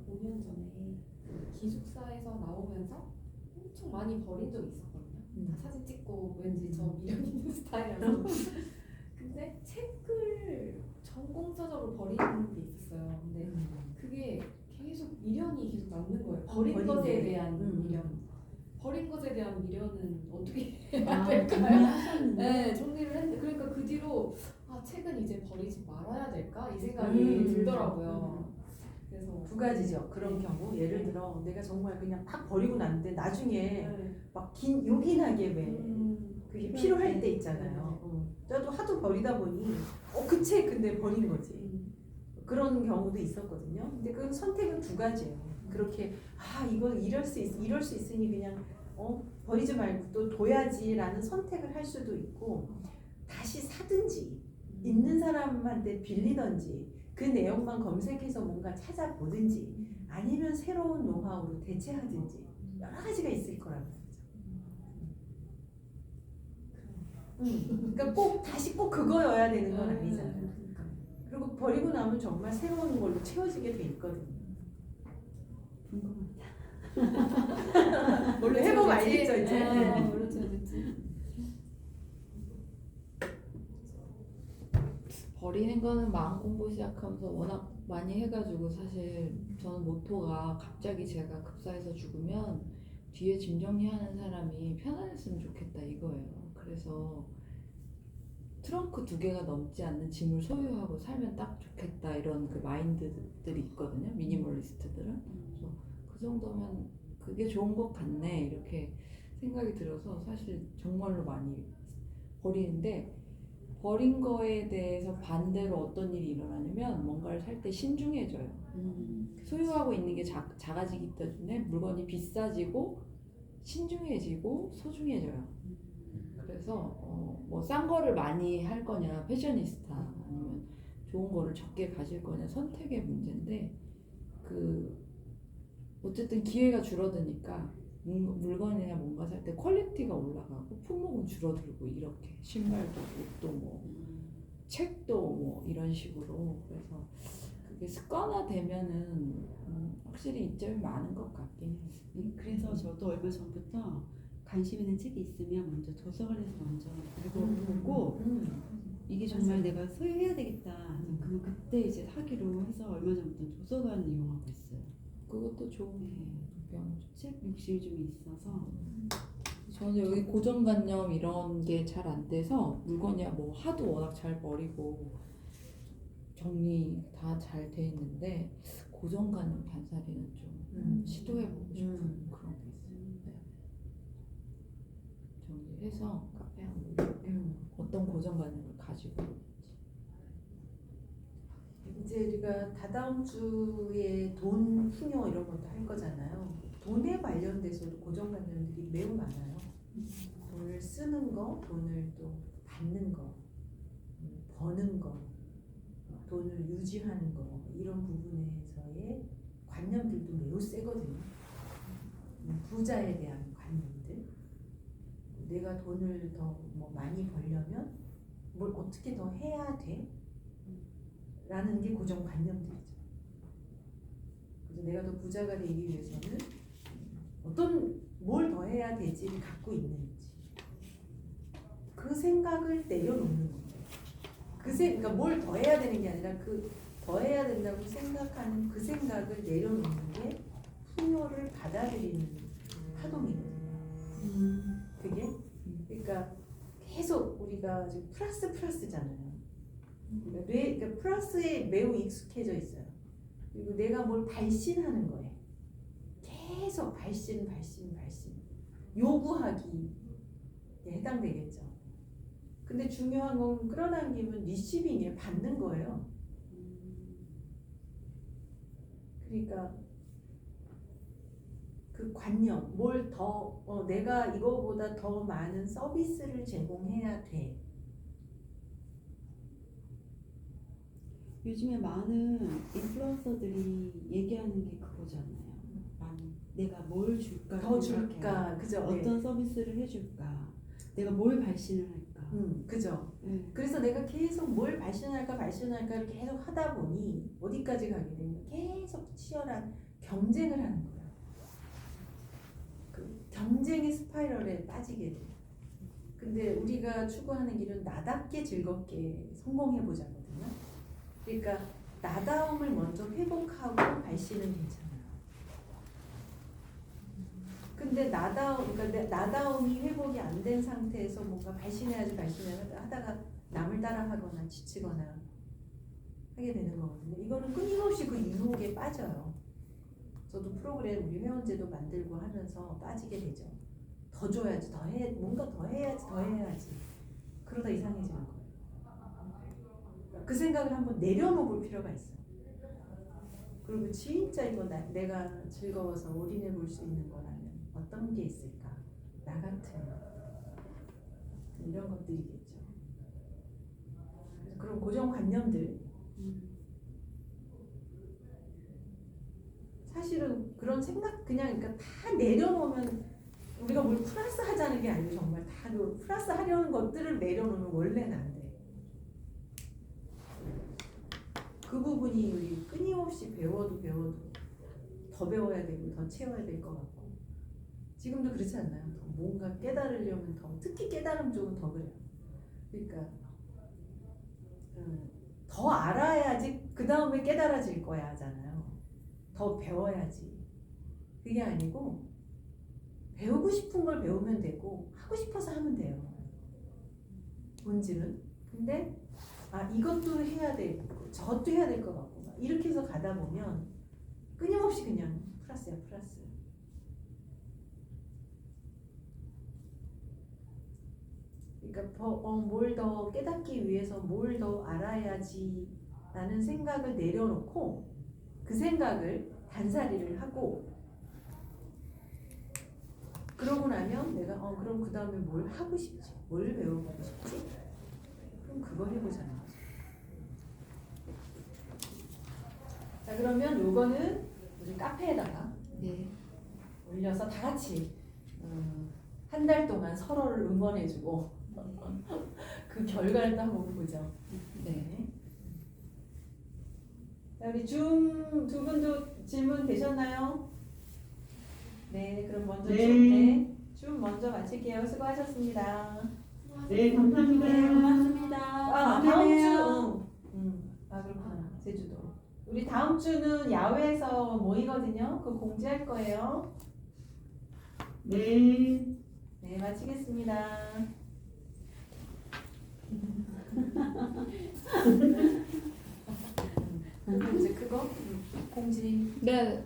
5년 전에 그 기숙사에서 나오면서 엄청 많이 버린 적이 있었거든요. 다 사진 찍고 왠지 저 미련 있는 스타일이라서. 근데 책을 전공서적으로 버리는 게 있었어요. 근데 그게 계속 미련이 계속 남는 거예요. 버린 버린 것에 게. 대한 미련. 버린 것에 대한 미련은 어떻게 아, 해야 될까요? 정리하셨는데. 네, 정리를 했는데 그러니까 그 뒤로 책은 이제 버리지 말아야 될까 이 생각이 들더라고요. 그래서 두 가지죠. 그런 경우 예를 들어 내가 정말 그냥 팍 버리고 났는데 나중에 네. 막 긴 요긴하게 왜 그게 필요할 때 있잖아요. 네. 저도 하도 버리다 보니 그 책 근데 버린 거지. 그런 경우도 있었거든요. 근데 그 선택은 두 가지예요. 그렇게 이건 이럴 수 있으니 그냥 버리지 말고 또 둬야지라는 선택을 할 수도 있고 다시 사든지 있는 사람한테 빌리든지 그 내용만 검색해서 뭔가 찾아보든지 아니면 새로운 노하우로 대체하든지 여러 가지가 있을 거라는 거죠. 그러니까 꼭 그거여야 되는 건 아니잖아요. 그리고 버리고 나면 정말 새로운 걸로 채워지게 돼 있거든요. 뭘로 해보면 채워질지? 알겠죠, 이제. 네, 뭘로 채워질지. 버리는 거는 마음 공부 시작하면서 워낙 많이 해가지고 사실 저는 모토가 갑자기 제가 급사해서 죽으면 뒤에 짐 정리하는 사람이 편안했으면 좋겠다 이거예요. 그래서 트렁크 2개가 넘지 않는 짐을 소유하고 살면 딱 좋겠다 이런 그 마인드들이 있거든요. 미니멀리스트들은. 그래서 그 정도면 그게 좋은 것 같네 이렇게 생각이 들어서 사실 정말로 많이 버리는데 버린 거에 대해서 반대로 어떤 일이 일어나냐면 뭔가를 살 때 신중해져요. 소유하고 있는 게 작아지기 때문에 물건이 비싸지고 신중해지고 소중해져요. 그래서 뭐 싼 거를 많이 할 거냐 패셔니스타 아니면 좋은 거를 적게 가질 거냐 선택의 문제인데 그 어쨌든 기회가 줄어드니까 물건이나 뭔가 살 때 퀄리티가 올라가고 품목은 줄어들고 이렇게 신발도 옷도 뭐 책도 뭐 이런 식으로 그래서 그게 습관화되면은 확실히 이점이 많은 것 같긴 해요. 그래서 저도 얼마 전부터 관심 있는 책이 있으면 먼저 도서관에서 먼저 읽어보고 이게 정말 내가 소유해야 되겠다. 그럼 그때 이제 사기로 해서 얼마 전부터 도서관을 이용하고 있어요. 그것도 좋은 방법이죠. 책 욕심이 좀 있어서 저는 여기 고정관념 이런 게 잘 안 돼서 물건이야 뭐 하도 워낙 잘 버리고 정리 다 잘 돼 있는데 고정관념 반사리는 좀 시도해보고 싶은 그런 게 있어요. 네. 정리해서 카페 한번 어떤 고정관념을 가지고 이제 우리가 다다음 주에 돈 풍요 이런 것도 할 거잖아요. 돈에 관련돼서도 고정관념들이 매우 많아요. 돈을 쓰는 거, 돈을 또 받는 거, 버는 거, 돈을 유지하는 거 이런 부분에서의 관념들도 매우 세거든요. 부자에 대한 관념들. 내가 돈을 더 뭐 많이 벌려면 뭘 어떻게 더 해야 돼? 라는 게 고정관념들이죠. 그래서 내가 더 부자가 되기 위해서는 뭘 더 해야 되지를 갖고 있는지 그 생각을 내려놓는 거죠. 그러니까 뭘 더 해야 되는 게 아니라 그 더 해야 된다고 생각하는 그 생각을 내려놓는 게 풍요를 받아들이는 파동이거든요. 그게 그러니까 계속 우리가 지금 플러스잖아요. 그러니까 플러스에 매우 익숙해져 있어요. 그리고 내가 뭘 발신하는 거예요. 계속 발신 요구하기에 해당되겠죠. 근데 중요한 건 끌어당기면 리시빙이에요. 받는 거예요. 그러니까 그 관념, 뭘 더 내가 이거보다 더 많은 서비스를 제공해야 돼. 요즘에 많은 인플루언서들이 얘기하는 게 그거잖아요. 내가 뭘 줄까? 더 생각해. 줄까, 그죠? 네. 어떤 서비스를 해줄까? 내가 뭘 발신을 할까? 그죠? 네. 그래서 내가 계속 뭘 발신할까 이렇게 계속 하다 보니 어디까지 가게 되면 계속 치열한 경쟁을 하는 거예요. 그 경쟁의 스파이럴에 빠지게 돼요. 근데 우리가 추구하는 길은 나답게 즐겁게 성공해 보자거든요. 그러니까 나다움을 먼저 회복하고 발신은 괜찮아요. 근데 그러니까 나다움이 회복이 안 된 상태에서 뭔가 발신해야지 하다가 남을 따라하거나 지치거나 하게 되는 거거든요. 이거는 끊임없이 그 유혹에 빠져요. 저도 프로그램 우리 회원제도 만들고 하면서 빠지게 되죠. 더 줘야지, 뭔가 더 해야지. 그러다 이상해지는 거예요. 그 생각을 한번 내려놓을 필요가 있어요. 그리고 진짜 이거 내가 즐거워서 올인해 볼 수 있는 거라면 어떤 게 있을까? 나 같은 이런 것들이겠죠. 그래서 그런 고정관념들 사실은 그런 생각 그냥 그러니까 다 내려놓으면 우리가 뭘 플러스 하자는 게 아니고 정말 다 플러스 하려는 것들을 내려놓으면 원래는 안 돼. 그 부분이 우리 끊임없이 배워도 더 배워야 되고 더 채워야 될 것 같고 지금도 그렇지 않나요? 더 뭔가 깨달으려면 특히 깨달음 쪽은 더 그래요. 그러니까 더 알아야지 그 다음에 깨달아질 거야 하잖아요. 더 배워야지. 그게 아니고 배우고 싶은 걸 배우면 되고 하고 싶어서 하면 돼요. 본질은. 근데 이것도 해야 되고 저것도 해야 될 것 같고 이렇게 해서 가다 보면 끊임없이 그냥 플러스야 플러스. 그러니까 뭘 더 깨닫기 위해서 뭘 더 알아야지 라는 생각을 내려놓고 그 생각을 단사리를 하고 그러고 나면 내가 그럼 그 다음에 뭘 하고 싶지? 뭘 배워보고 싶지? 그럼 그거 해보자는 거죠. 자 그러면 요거는 우리 카페에다가 네. 올려서 다 같이 한 달 동안 서로를 응원해주고 그 결과를 또 한번 보죠. 네. 자 우리 줌 두 분도 질문 되셨나요? 네, 그럼 먼저 네. 줌 먼저 마칠게요. 수고하셨습니다. 네, 감사합니다. 네, 고맙습니다. 다음 네. 주, 그렇구나. 제주도. 우리 다음 주는 야외에서 모이거든요. 그거 공지할 거예요. 네. 네, 마치겠습니다. 이제 그거 공지. 네.